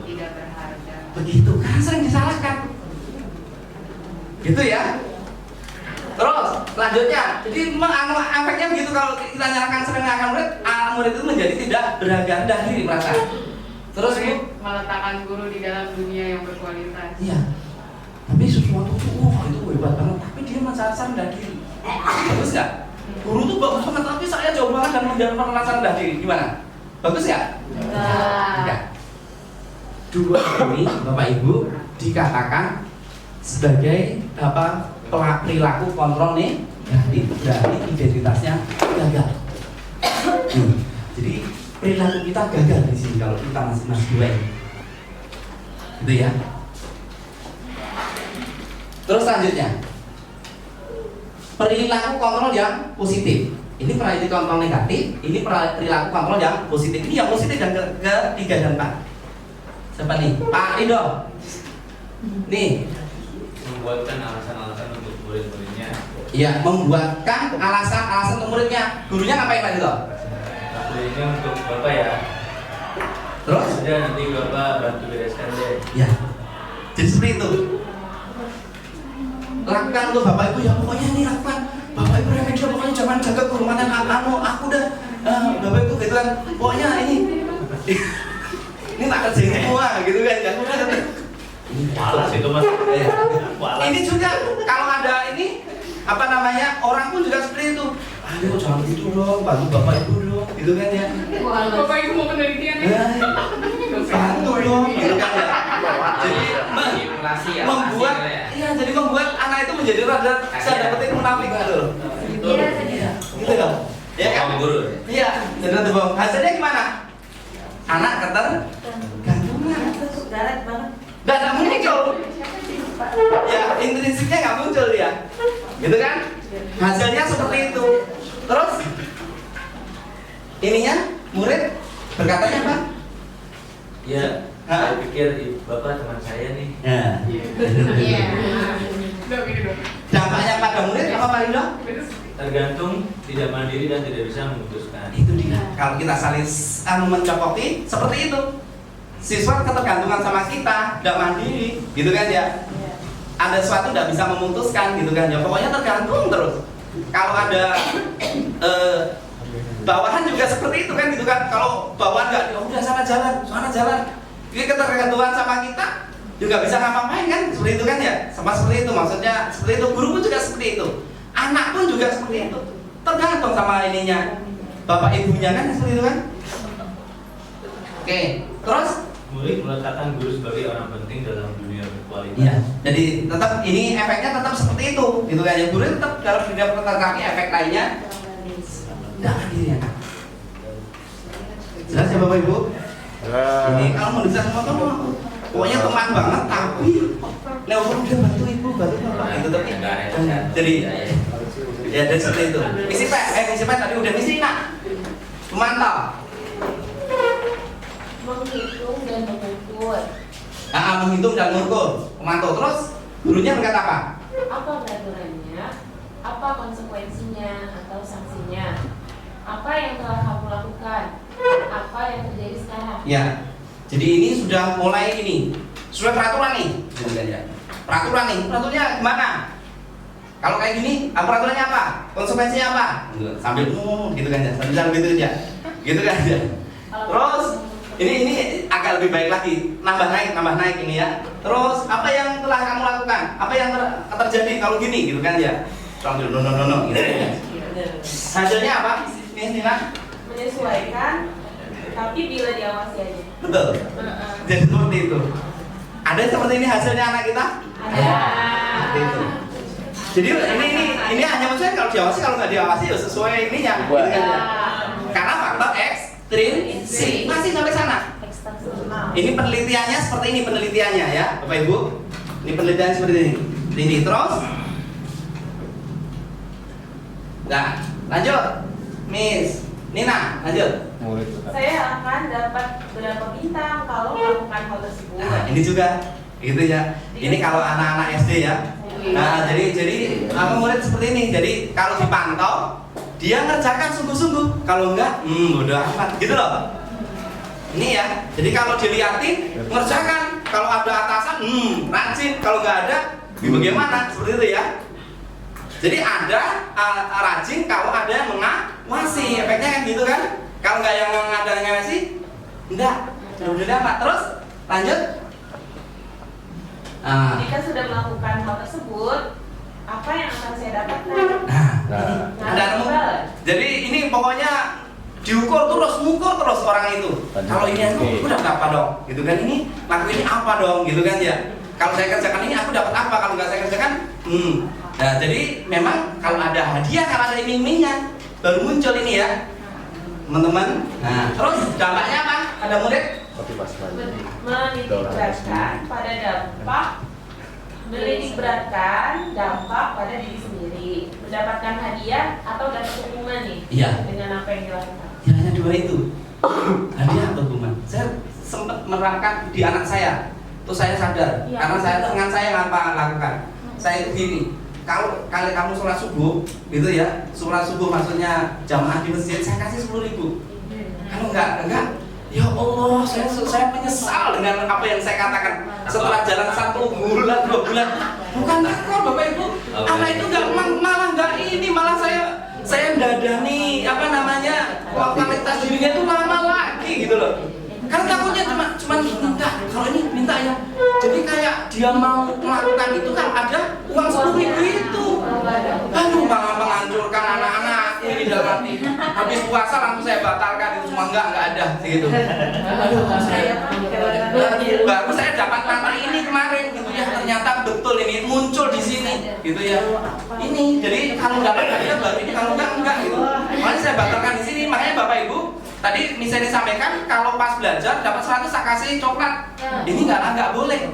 Speaker 13: Tidak berharga.
Speaker 12: Begitu, karena sering disalahkan. Gitu ya. Terus selanjutnya, jadi efeknya begitu kalau kita nyalakan sering nyalakan murid itu menjadi tidak berharga, rendah diri merasa. Terus Bu,
Speaker 13: meletakkan guru di dalam dunia yang berkualitas.
Speaker 12: iya. Tapi sesuatu itu, itu hebat banget. Tapi dia merasa rendah diri. Bagus nggak? Guru tuh bagus banget, tapi saya jauh banget dan menjadi merasa rendah diri. Gimana? Bagus nggak? Enggak. Dua ini Bapak Ibu dikatakan sebagai apa, perilaku kontrol negatif dari identitasnya gagal. Jadi perilaku kita gagal di sini kalau kita masih dua ini. Gitu ya. Terus selanjutnya, perilaku kontrol yang positif. Ini perilaku kontrol negatif, ini perilaku kontrol yang positif. Ini yang positif dan ketiga dan empat. Siapa nih? Pak Rido. Nih.
Speaker 4: Membuatkan alasan-alasan untuk murid-muridnya.
Speaker 12: Iya, membuatkan alasan-alasan untuk muridnya. Gurunya ngapain Pak Rido?
Speaker 4: Ini untuk Bapak ya.
Speaker 12: Terus?
Speaker 4: Sudah nanti Bapak bantu bereskan deh.
Speaker 12: Ya. Jadi seperti itu. Lakukan untuk Bapak Ibu ya, pokoknya ini lakukan. Bapak Ibu remedi pokoknya jangan jaga kehormatan aku udah Bapak Ibu gitu kan. Pokoknya ini tak kerjain semua gitu kan ya.
Speaker 4: Malas itu Mas.
Speaker 12: Ini juga kalau ada ini apa namanya, orang pun juga seperti itu. Aduh jangan gitu dong, bantu Bapak Ibu dong, gitu kan ya.
Speaker 13: Bapak Ibu mau penelitian ya?
Speaker 12: Bantu dong, gitu kan ya. Jadi membuat, iya jadi membuat anak itu menjadi rada saya dapetin munafik gitu loh. Gitu dong. Ya kan? Iya, jadi tuh hasilnya gimana? Anak ketergantungan. Gak ada muncul. Ya intrinsiknya nggak muncul ya, gitu kan? Hasilnya seperti itu. Terus ininya murid berkatanya apa?
Speaker 4: Ya, saya pikir Bapak teman saya nih.
Speaker 12: Ya.
Speaker 9: Iya.
Speaker 12: Dampaknya pada murid apa Pak Rido?
Speaker 4: Tergantung, tidak mandiri dan tidak bisa memutuskan.
Speaker 12: Itu dia. Kalau kita saling mencokoki seperti itu, siswa ketergantungan sama kita, tidak mandiri, gitu kan ya? Ada sesuatu tidak bisa memutuskan, gitu kan ya? Pokoknya tergantung terus. Kalau ada bawahan juga seperti itu kan, gitu kan? Kalau bawahan nggak, ya udah sana jalan. Jadi ketergantungan sama kita juga bisa ngapa-ngapain kan? Seperti itu kan ya? Sama seperti itu, maksudnya seperti itu. Guru pun juga seperti itu. Anak pun juga seperti itu. Tergantung sama ininya, bapak ibunya kan seperti itu kan? Oke, terus
Speaker 4: murid meletakkan guru sebagai orang penting dalam dunia berkualitas.
Speaker 12: iya, jadi tetap ini efeknya tetap seperti itu, gitu kan? Ya guru tetap dalam dunia berkualitas, efek lainnya tidak hadirnya. Jelas ya Bapak Ibu? Ini kalau mau bisa sama kamu, pokoknya teman banget, tapi udah bantu ibu, bantu bapak, itu tapi jadi ya dari seperti itu. Misi P tadi udah misi nak, memantau.
Speaker 9: Menghitung dan mengukur.
Speaker 12: Menghitung dan mengukur, memantau. Terus gurunya berkata apa?
Speaker 9: Apa peraturannya? Apa konsekuensinya atau sanksinya? Apa yang telah kamu lakukan? Apa yang terjadi sekarang?
Speaker 12: Ya, jadi ini sudah mulai ini, sudah peraturan nih, peraturan nih, peraturannya gimana? Kalau kayak gini, peraturannya apa? Konsekuensinya apa? Sambil gitu kan ya, sambil gitu aja, gitu kan ya. Terus ini agak lebih baik lagi, nambah naik ini ya. Terus apa yang telah kamu lakukan? Apa yang terjadi kalau gini, gitu kan ya? Sambil no, gitu kan ya. Hasilnya apa? Ini Nina?
Speaker 9: Menyesuaikan, tapi bila diawasi aja.
Speaker 12: Betul. Jadi seperti itu. Ada seperti ini hasilnya anak kita?
Speaker 9: Ada.
Speaker 12: Seperti itu. Jadi ini hanya maksudnya kalau diawasi, kalau nggak diawasi ya sesuai ininya. Gitu kan ya. Karena faktor ekstrinsik masih sampai sana. Ini penelitiannya seperti ini penelitiannya ya, Bapak Ibu. Ini penelitiannya seperti ini. Ini terus. Nah, lanjut. Miss Nina, lanjut.
Speaker 9: Saya akan dapat berapa bintang kalau melakukan hal tersebut.
Speaker 12: Nah, ini juga gitu ya. Ini kalau anak-anak SD ya. Nah, jadi murid seperti ini. Jadi kalau dipantau, dia ngerjakan sungguh-sungguh. Kalau enggak, bodo amat. Gitu loh. Ini ya. Jadi kalau dilihatin, ngerjakan. Kalau ada atasan, rajin. Kalau nggak ada, bagaimana? Seperti itu ya. Jadi ada rajin kalau ada yang mengawasi, efeknya kan gitu kan? Kalau nggak yang ada yang ngawasi, enggak. Udah amat. Terus lanjut.
Speaker 9: Jika sudah melakukan hal tersebut, apa yang akan saya dapatkan?
Speaker 12: Jadi ini pokoknya diukur terus, ngukur terus orang itu. Kalau ini aku dapat apa dong? Gitu kan? Ini laku ini apa dong? Gitu kan ya? Kalau saya kerjakan ini aku dapat apa? Kalau nggak saya kerjakan, Nah, jadi memang kalau ada hadiah, kalau ada iming-imingnya, baru muncul ini ya. teman-teman. Nah, terus dampaknya apa? Ada murid?
Speaker 9: Menitik beratkan dampak pada diri sendiri, mendapatkan hadiah atau dapat hukuman nih.
Speaker 12: Iya.
Speaker 9: Dengan apa yang dilakukan?
Speaker 12: Ya hanya dua itu. Hadiah atau hukuman. Saya sempat menerapkan di anak saya. Terus saya sadar,
Speaker 9: Ya,
Speaker 12: karena saya dengan saya apa lakukan. Saya itu gini, kalau kamu sholat subuh, gitu ya, sholat subuh maksudnya jamaah di masjid, saya kasih 10.000. Kalau enggak, ya Allah, saya menyesal dengan apa yang saya katakan. Setelah jalan 1 bulan, 2 bulan, bukan takut Bapak Ibu, anak itu malah saya dadani kualitas dirinya itu lama lagi gitu loh. Kan takutnya cuma minta, kalau ini minta ya. Jadi kayak dia mau melakukan itu kan ada uang 10.000 itu. Aduh, malah menghancurkan anak-anak ini dalam hati. Habis puasa langsung saya batalkan itu semua, enggak ada gitu. Baru saya dapat materi ini kemarin gitu ya, ternyata betul ini muncul di sini gitu ya. Ini jadi kalau dapat hadiah baru ini, kalau enggak gitu. Makanya saya batalkan di sini. Makanya Bapak Ibu tadi misalnya sampaikan kalau pas belajar dapat 100 saya kasih coklat. Ini enggak boleh.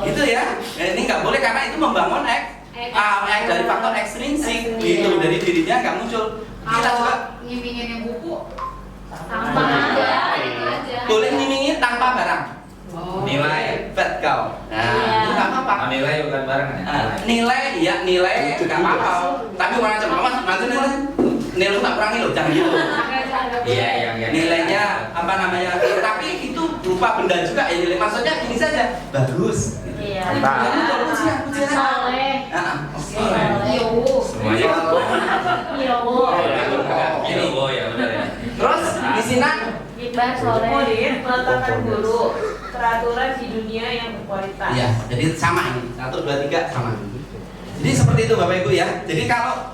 Speaker 12: Gitu ya. Ini enggak boleh karena itu membangun dari faktor ekstrinsik gitu dari dirinya enggak muncul. Kita juga
Speaker 13: ngimingin buku
Speaker 9: Tanpa aja.
Speaker 12: boleh ngimingin tanpa barang. Nilai bet kau. Nah, itu enggak apa-apa.
Speaker 14: Nilai bukan barang ya.
Speaker 12: Nilai enggak apa-apa. Tapi orang coba Mas, nilai tak kurangi loh, jangan gitu.
Speaker 14: Iya.
Speaker 12: Nilainya apa namanya? Tapi itu berupa benda juga ya nilai. Maksudnya gini saja, bagus.
Speaker 9: Iya.
Speaker 12: Pujian.
Speaker 9: Soleh.
Speaker 14: Semuanya.
Speaker 12: Ini
Speaker 14: ya benar ya.
Speaker 12: terus di sini
Speaker 9: Iqbal soleh meletakkan guru peraturan di dunia yang berkualitas.
Speaker 12: iya, jadi sama ini 1, 2, 3 sama. Jadi seperti itu Bapak Ibu ya. Jadi kalau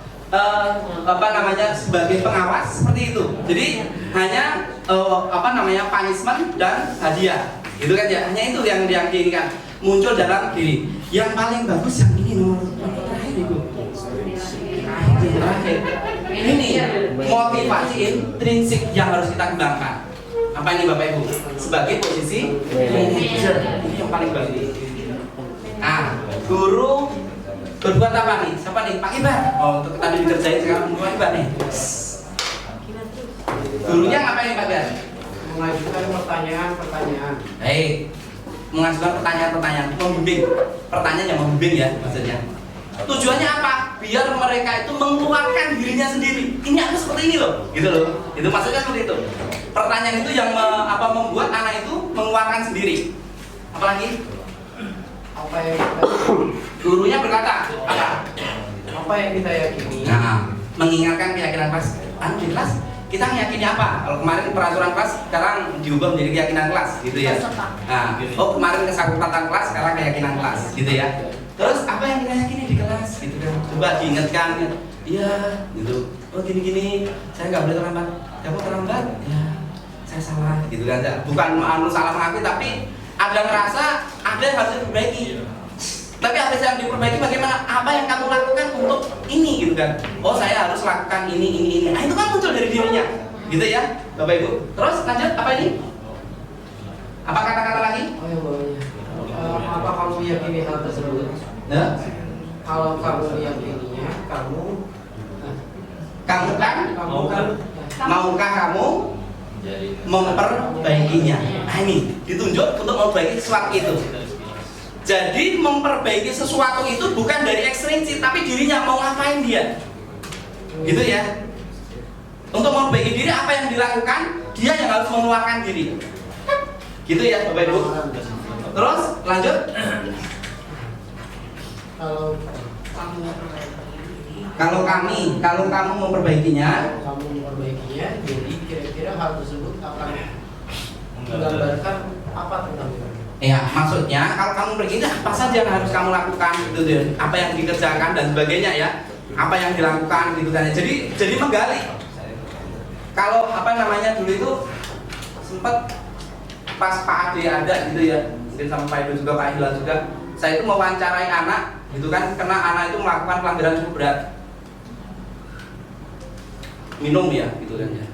Speaker 12: sebagai pengawas seperti itu. Jadi hanya punishment dan hadiah. Gitu kan ya. Hanya itu yang diinginkan muncul dalam diri. Yang paling bagus yang ini nomor terakhir Ibu. Terakhir. Ini motivasi intrinsik yang harus kita kembangkan. Apa ini Bapak Ibu? Sebagai posisi manager. Ini yang paling bagus. Guru berbuat apa nih? Siapa nih? Pak Ibar. Oh, untuk tadi dikerjain sekarang Pak Ibar nih. Gurunya ngapain Pak Ibar?
Speaker 15: Mengajukan pertanyaan-pertanyaan.
Speaker 12: Baik. Mengajukan pertanyaan-pertanyaan, membimbing. Pertanyaan yang membimbing ya maksudnya. Tujuannya apa? Biar mereka itu mengeluarkan dirinya sendiri. Ini aku seperti ini loh, gitu loh. Itu maksudnya seperti itu. Pertanyaan itu yang membuat anak itu mengeluarkan sendiri. Apalagi?
Speaker 15: Apa yang
Speaker 12: Gurunya berkata
Speaker 15: apa yang kita yakini?
Speaker 12: Nah, mengingatkan keyakinan kelas. Di kelas kita meyakini apa? Kalau kemarin peraturan kelas, sekarang diubah menjadi keyakinan kelas, gitu ya. Nah, kemarin kesepakatan kelas, sekarang keyakinan kelas, gitu ya. Terus apa yang kita yakini di kelas, gitu kan? Coba diingatkan, iya, gitu. Oh gini-gini, saya nggak boleh terlambat. Kamu terlambat? Ya, saya salah, gitu kan? Bukan salah mengakui, tapi ada ngerasa ada yang harus diperbaiki. Tapi apa yang diperbaiki bagaimana? Apa yang kamu lakukan untuk ini gitu kan? Oh saya harus lakukan ini. Nah itu kan muncul dari dirinya, gitu ya, Bapak Ibu. Terus lanjut apa ini? Apa kata-kata lagi?
Speaker 15: Oh ya bawahnya. Apa kamu yakini hal tersebut?
Speaker 12: Ya.
Speaker 15: Kalau kamu meyakininya,
Speaker 12: maukah kamu memperbaikinya? Nah ini ditunjuk untuk memperbaiki sesuatu itu. Jadi memperbaiki sesuatu itu bukan dari ekstrinsik, tapi dirinya mau ngapain dia, gitu ya. Untuk memperbaiki diri apa yang dilakukan, dia yang harus mengeluarkan diri, gitu ya Bapak Ibu. Terus lanjut. Kalau kamu memperbaikinya,
Speaker 15: jadi kira-kira hal tersebut akan menggambarkan apa tentang itu?
Speaker 12: ya maksudnya kalau kamu pergi apa saja yang harus kamu lakukan gitu deh, apa yang dikerjakan dan sebagainya ya, apa yang dilakukan gitu kan. Jadi menggali. Kalau dulu itu sempat pas Pak Ade ada gitu ya, mungkin sama Pak Edo juga, Pak Hilal juga, saya itu mewawancarai anak gitu kan, karena anak itu melakukan pelanggaran cukup berat, minum ya gitu kan ya.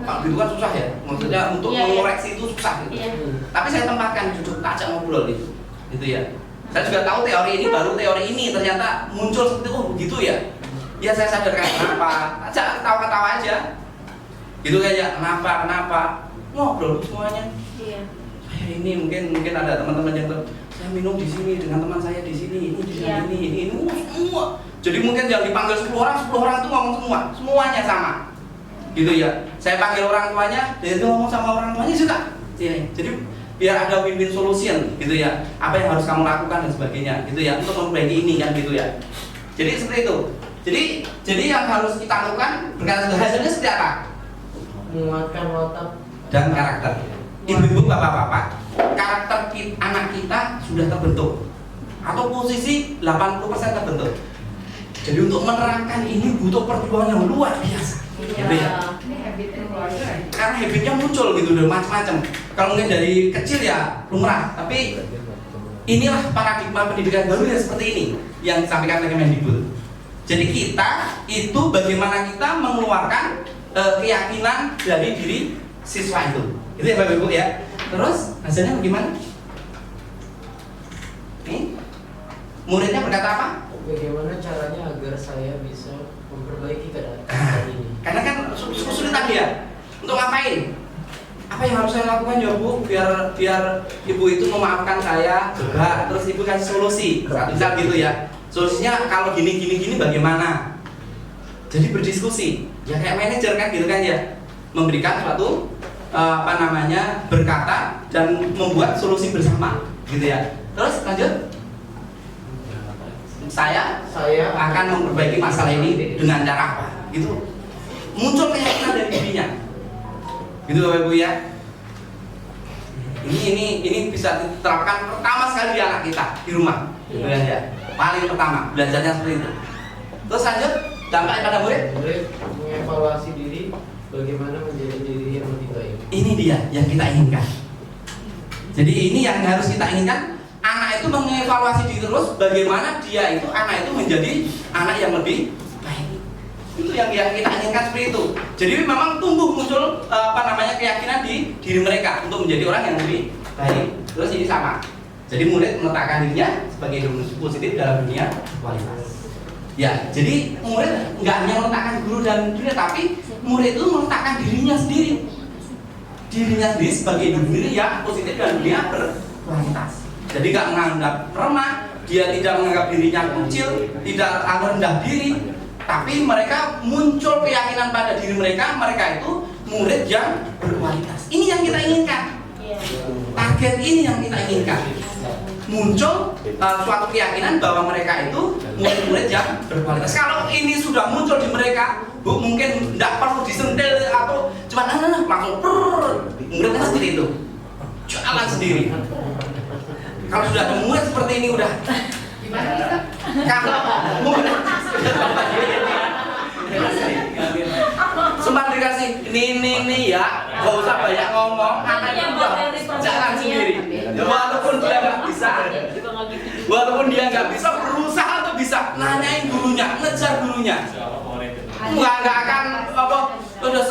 Speaker 12: Kalau gitu kan susah ya, maksudnya untuk mengoreksi itu susah gitu. Tapi saya tempatkan duduk, tak ajak ngobrol gitu ya. Saya juga tahu teori ini, baru teori ini ternyata muncul seperti itu, begitu ya. Ya saya sadarkan kenapa, ajak ketawa-ketawa aja. Gitu kayak kenapa, ngobrol semuanya. Ini mungkin ada teman-teman yang saya minum di sini dengan teman saya di sini, ini semua. Jadi mungkin yang dipanggil 10 orang itu ngomong semuanya sama. Gitu ya. Saya panggil orang tuanya, dia itu ngomong sama orang tuanya juga. Jadi biar ada win-win solution gitu ya. Apa yang harus kamu lakukan dan sebagainya gitu ya untuk memperbaiki ini kan gitu ya. Jadi seperti itu. Jadi yang harus kita lakukan berkaitan dengan hasilnya seperti apa?
Speaker 15: Menguatkan watak
Speaker 12: Dan karakter. Ibu-ibu, bapak-bapak, karakter anak kita sudah terbentuk atau posisi 80% terbentuk. Jadi untuk menerangkan ini butuh perjuangan yang luar biasa. Gitu ya. Karena habitnya muncul gitu dan macam-macam. Kalau mungkin dari kecil ya lumrah, tapi inilah paradigma pendidikan baru yang seperti ini yang disampaikan oleh Kemendikbud. Jadi kita itu bagaimana kita mengeluarkan keyakinan dari diri siswa itu. Itu ya Bapak Ibu ya. Terus hasilnya bagaimana? Nih, muridnya berkata apa?
Speaker 15: Bagaimana caranya agar saya bisa memperbaiki keadaan ini?
Speaker 12: Karena kan sulit tadi ya. Untuk ngapain? Apa yang harus saya lakukan ya Bu? Biar ibu itu memaafkan saya juga. Terus ibu kasih solusi. Misal gitu ya. Solusinya kalau gini bagaimana? Jadi berdiskusi. Ya kayak manajer kan gitu kan ya. Memberikan suatu berkata dan membuat solusi bersama gitu ya. Terus lanjut. Saya akan memperbaiki masalah ini dengan cara apa? Gitu. Muncul keyakinan dari dirinya. Gitu Bapak Ibu ya. Ini bisa diterapkan pertama sekali di anak kita di rumah. Gitu ya. Paling pertama belajarnya seperti itu. Terus lanjut dampaknya pada murid.
Speaker 15: Murid mengevaluasi diri, bagaimana menjadi diri yang lebih baik.
Speaker 12: Ini dia yang kita inginkan. Jadi ini yang harus kita inginkan. Anak itu mengevaluasi diri terus bagaimana dia itu anak itu menjadi anak yang lebih baik. Itu yang kita inginkan seperti itu. Jadi memang tumbuh muncul keyakinan di diri mereka untuk menjadi orang yang lebih baik. Terus ini sama. Jadi murid meletakkan dirinya sebagai individu positif dalam dunia kualitas. Ya, jadi murid nggak hanya meletakkan guru dan dunia, tapi murid itu meletakkan dirinya sendiri. Dirinya sendiri sebagai individu yang positif dalam dunia berkualitas. Jadi nggak menganggap remah, dia tidak menganggap dirinya kecil, tidak rendah diri, tapi mereka muncul keyakinan pada diri mereka itu murid yang berkualitas. Ini yang kita inginkan. Target ini yang kita inginkan. Muncul suatu keyakinan bahwa mereka itu murid-murid yang berkualitas. Kalau ini sudah muncul di mereka, Bu, mungkin tidak perlu disentil atau cuma langsung muridnya seperti itu, jalan sendiri. Kalau sudah ada murid seperti ini udah gimana kita? Kalau murid sempat dikasih ini ya, gak usah banyak ngomong, anaknya udah jalan sendiri. Walaupun dia nggak bisa, berusaha untuk bisa nanyain gurunya, ngejar gurunya. Nggak akan udah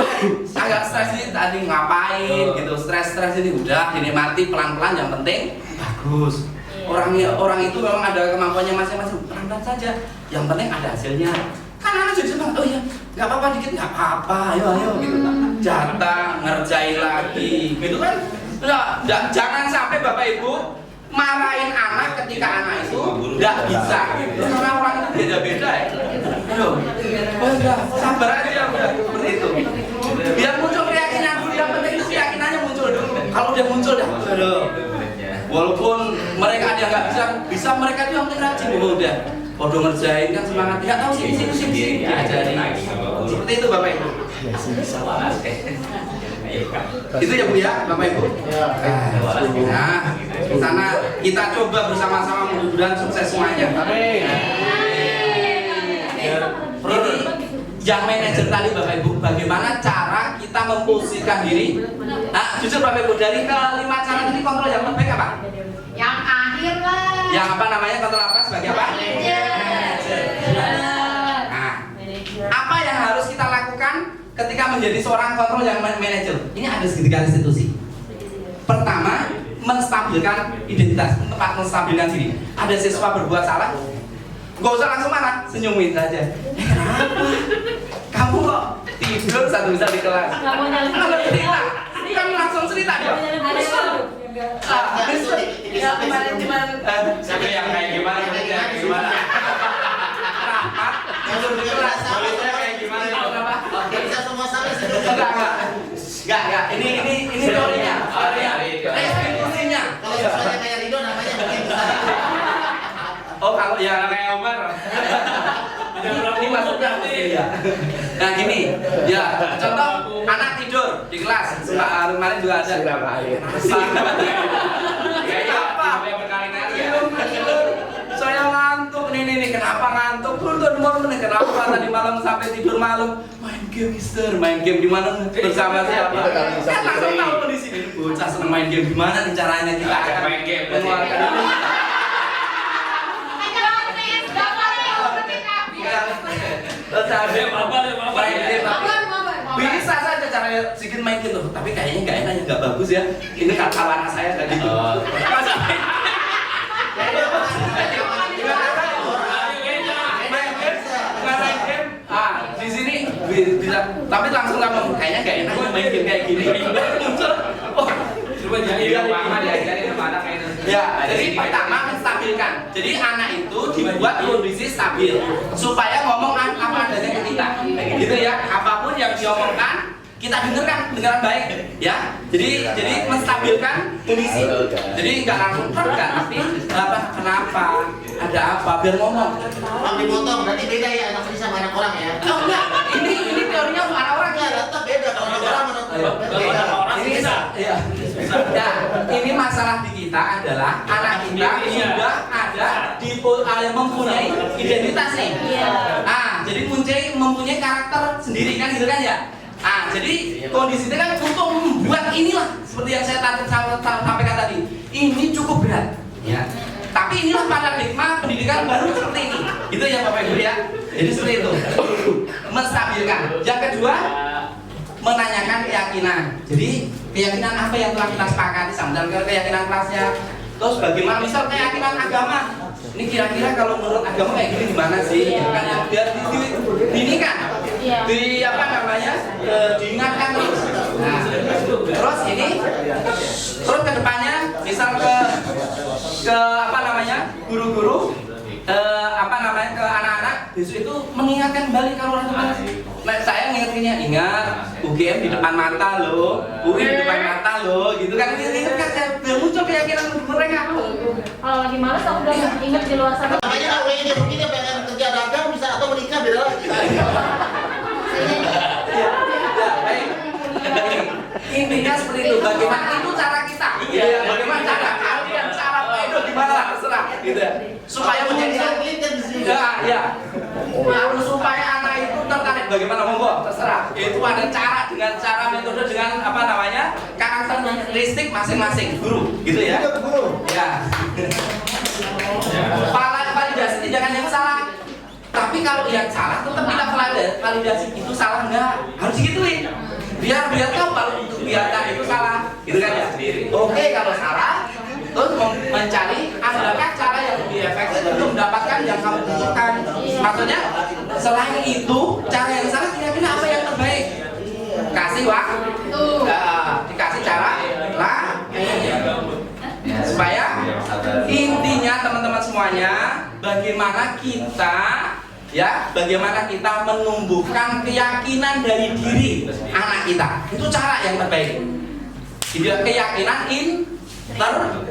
Speaker 12: agak stres ini tadi ngapain gitu, stres ini udah dinikmati pelan-pelan, yang penting bagus. Orang itu memang ada kemampuannya masing-masing, pelan-pelan saja, yang penting ada hasilnya. Kan anak jadi senang, oh iya, nggak apa-apa dikit, nggak apa-apa, ayo gitu, datang ngerjain lagi, gitu kan? Jangan sampai Bapak Ibu marahin anak ketika anak itu nggak bisa, gitu. Karena orang itu beda-beda ya. Aduh, udah sabar aja, udah seperti itu. Biar muncul keyakinan dulu, yang penting itu keyakinannya muncul dulu. Kalau udah muncul dah, walaupun mereka ada yang nggak bisa, mereka itu yang penting rajin, udah. Podo ngerjain kan semangat, nggak tahu sini diajari. Seperti itu Bapak Ibu. Itu ya Bu ya, Bapak Ibu. Nah, di sana kita coba bersama-sama, mudah-mudahan sukses semuanya. Ini yang manajer tadi Bapak Ibu, bagaimana cara kita memposisikan diri. Nah, jujur Bapak Ibu, dari kelima cara ini kontrol yang terbaik apa?
Speaker 9: Yang akhir lah.
Speaker 12: Yang apa namanya, kontrol apa sebagai apa? Nah, apa yang harus kita lakukan ketika menjadi seorang kontrol yang manajer, ini ada segitiga restitusi. Pertama, menstabilkan identitas, tempat menstabilkan diri. Ada siswa berbuat salah, gak usah langsung marah, senyumin saja. Kenapa? Kamu kok tidur satu misal di kelas? Kalau cerita, kamu langsung cerita dia.
Speaker 2: Siapa yang kayak gimana?
Speaker 12: Rapat, tidur di kelas.
Speaker 2: Kayak gimana?
Speaker 5: Bisa semua salah sih.
Speaker 12: Enggak. Ini teorinya. Restitusinya.
Speaker 5: Kalau misalnya kayak Rido namanya mungkin bisa.
Speaker 12: Oh, kalau yang kayak Omar. Ini maksudnya ya. Nah gini, ya contoh anak tidur di kelas. Kemarin juga ada. Kenapa? Saya ngantuk nih. Kenapa ngantuk? Turun kenapa tadi malam sampai tidur malam? Main game, Mister. Main game di mana? Bersama siapa? Kan langsung tahu di sini. Bocah seneng main game. Gimana nih caranya kita akan
Speaker 2: main game?
Speaker 12: mengeluarkan ini? Bisa saja caranya sedikit main gitu, tapi kayaknya nggak enak, nggak bagus ya. Ini kata anak saya tadi gitu. Di sini bisa, tapi langsung kamu kayaknya nggak enak main game kayak gini. Muncul.
Speaker 2: Coba jadi lama diajarin sama anak kayak itu.
Speaker 12: Ya, jadi pertama menstabilkan. Jadi anak itu dibuat kondisi stabil supaya ngomong apa adanya ke kita. Gitu ya. Apapun yang diomongkan kita dengarkan baik, ya. Jadi menstabilkan kondisi. Jadi nggak langsung enggak, tapi kenapa? Ada apa? Biar ngomong.
Speaker 5: Bang dipotong, berarti beda ya anak ini sama anak orang ya?
Speaker 12: Oh enggak, ini teorinya anak orang
Speaker 5: ya, tetap beda kalau anak orang
Speaker 12: ini ya. Ya, ini masalah di kita adalah anak kita sudah ada mempunyai identitas nih. Jadi mempunyai karakter sendiri kan gitu kan ya. Jadi kondisinya kan untuk membuat inilah seperti yang saya sampaikan tadi. Ini cukup berat, ya. Tapi inilah paradigma pendidikan baru seperti ini, gitu ya Bapak Ibu ya. Jadi seperti itu, menstabilkan. Yang kedua, menanyakan keyakinan. Jadi keyakinan apa yang telah kita sepakati sama keyakinan kelasnya. Terus bagaimana misal keyakinan agama. Ini kira-kira kalau menurut agama kayak gini gimana sih? Kan ya, biar diingatkan, diingatkan terus. Nah, terus kedepannya, misal ke guru-guru, ke anak-anak besok itu mengingatkan kembali kalau orang tua. Nah, saya ingat UGM di depan mata loh, UI di depan mata loh, gitu kan? Ingatkan saya biar muncul keyakinan mereka.
Speaker 9: Kalau lagi malas aku udah ingat di luar sana.
Speaker 5: Makanya kalau ini mungkin dia pengen kerja dagang bisa atau menikah beda lagi.
Speaker 12: Baik. Intinya seperti itu. Bagaimana itu cara kita? Bagaimana cara kalian? Cara Pak Edo gimana lah? Terserah. Gitu ya. Supaya menjadi supaya anak itu tertarik. Bagaimana monggo? Terserah. Itu ada cara dengan cara metode dengan karakteristik masing-masing guru. Gitu ya. Ya. Validasi tindakan yang salah. Tapi kalau yang salah tetap kita validasi itu salah enggak? Harus digituin. Biar tahu kalau itu salah, gitu kan ya. Oke, kalau salah, terus mencari adakah cara yang lebih efektif untuk mendapatkan yang kamu butuhkan. Maksudnya selain itu cara yang salah kira-kira apa yang terbaik? Kasih waktu, dikasih cara lah. Supaya intinya teman-teman semuanya, bagaimana kita menumbuhkan keyakinan dari diri anak kita. Itu cara yang terbaik. Tidak keyakinan internal.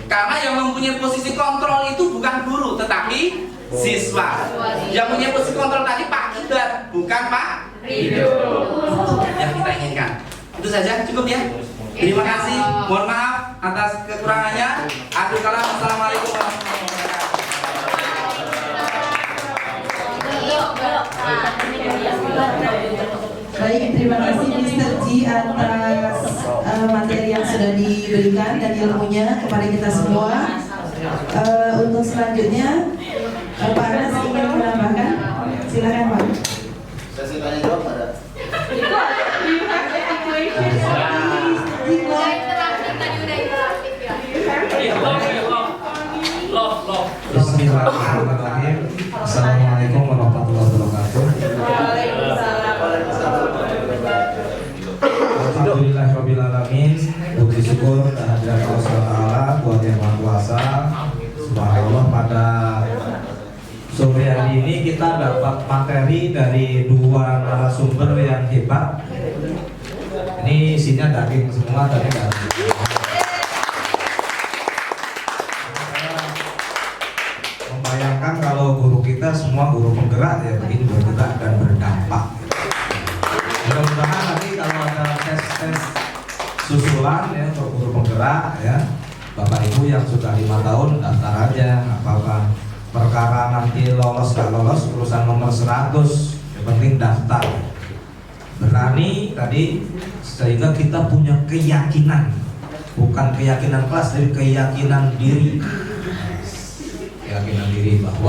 Speaker 12: Karena yang mempunyai posisi kontrol itu bukan guru, tetapi siswa. Yang mempunyai posisi kontrol tadi Pak Kibar, bukan Pak Rido. Yang kita inginkan. Itu saja, cukup ya. Terima kasih. Mohon maaf atas kekurangannya. Akhir kalam, assalamualaikum warahmatullahi wabarakatuh.
Speaker 7: Baik, terima kasih Mr. G atas materi yang sudah diberikan dan ilmunya kepada kita semua. Untuk selanjutnya, Pak Anas ingin menambahkan, silakan Pak.
Speaker 5: Sesi tanya jawab ada.
Speaker 10: Bismillahirrahmanirrahim. Assalamualaikum warahmatullahi wabarakatuh. Alhamdulillahirrahmanirrahim. Puji syukur kehadirat Allah SWT buat yang Maha Kuasa. Subhanallah, pada sore hari ini kita dapat materi dari dua narasumber yang hebat. Ini isinya daging semua, tapi membayangkan kalau guru kita semua guru penggerak ya, begini bergerak dan berdampak. Mudah-mudahan nanti kalau ada tes susulan ya untuk guru penggerak ya, Bapak Ibu yang sudah 5 tahun daftar aja, apakah perkara nanti lolos gak lolos urusan nomor 100, yang penting daftar. Berani tadi sehingga kita punya keyakinan, bukan keyakinan kelas, tapi keyakinan diri. Keyakinan diri bahwa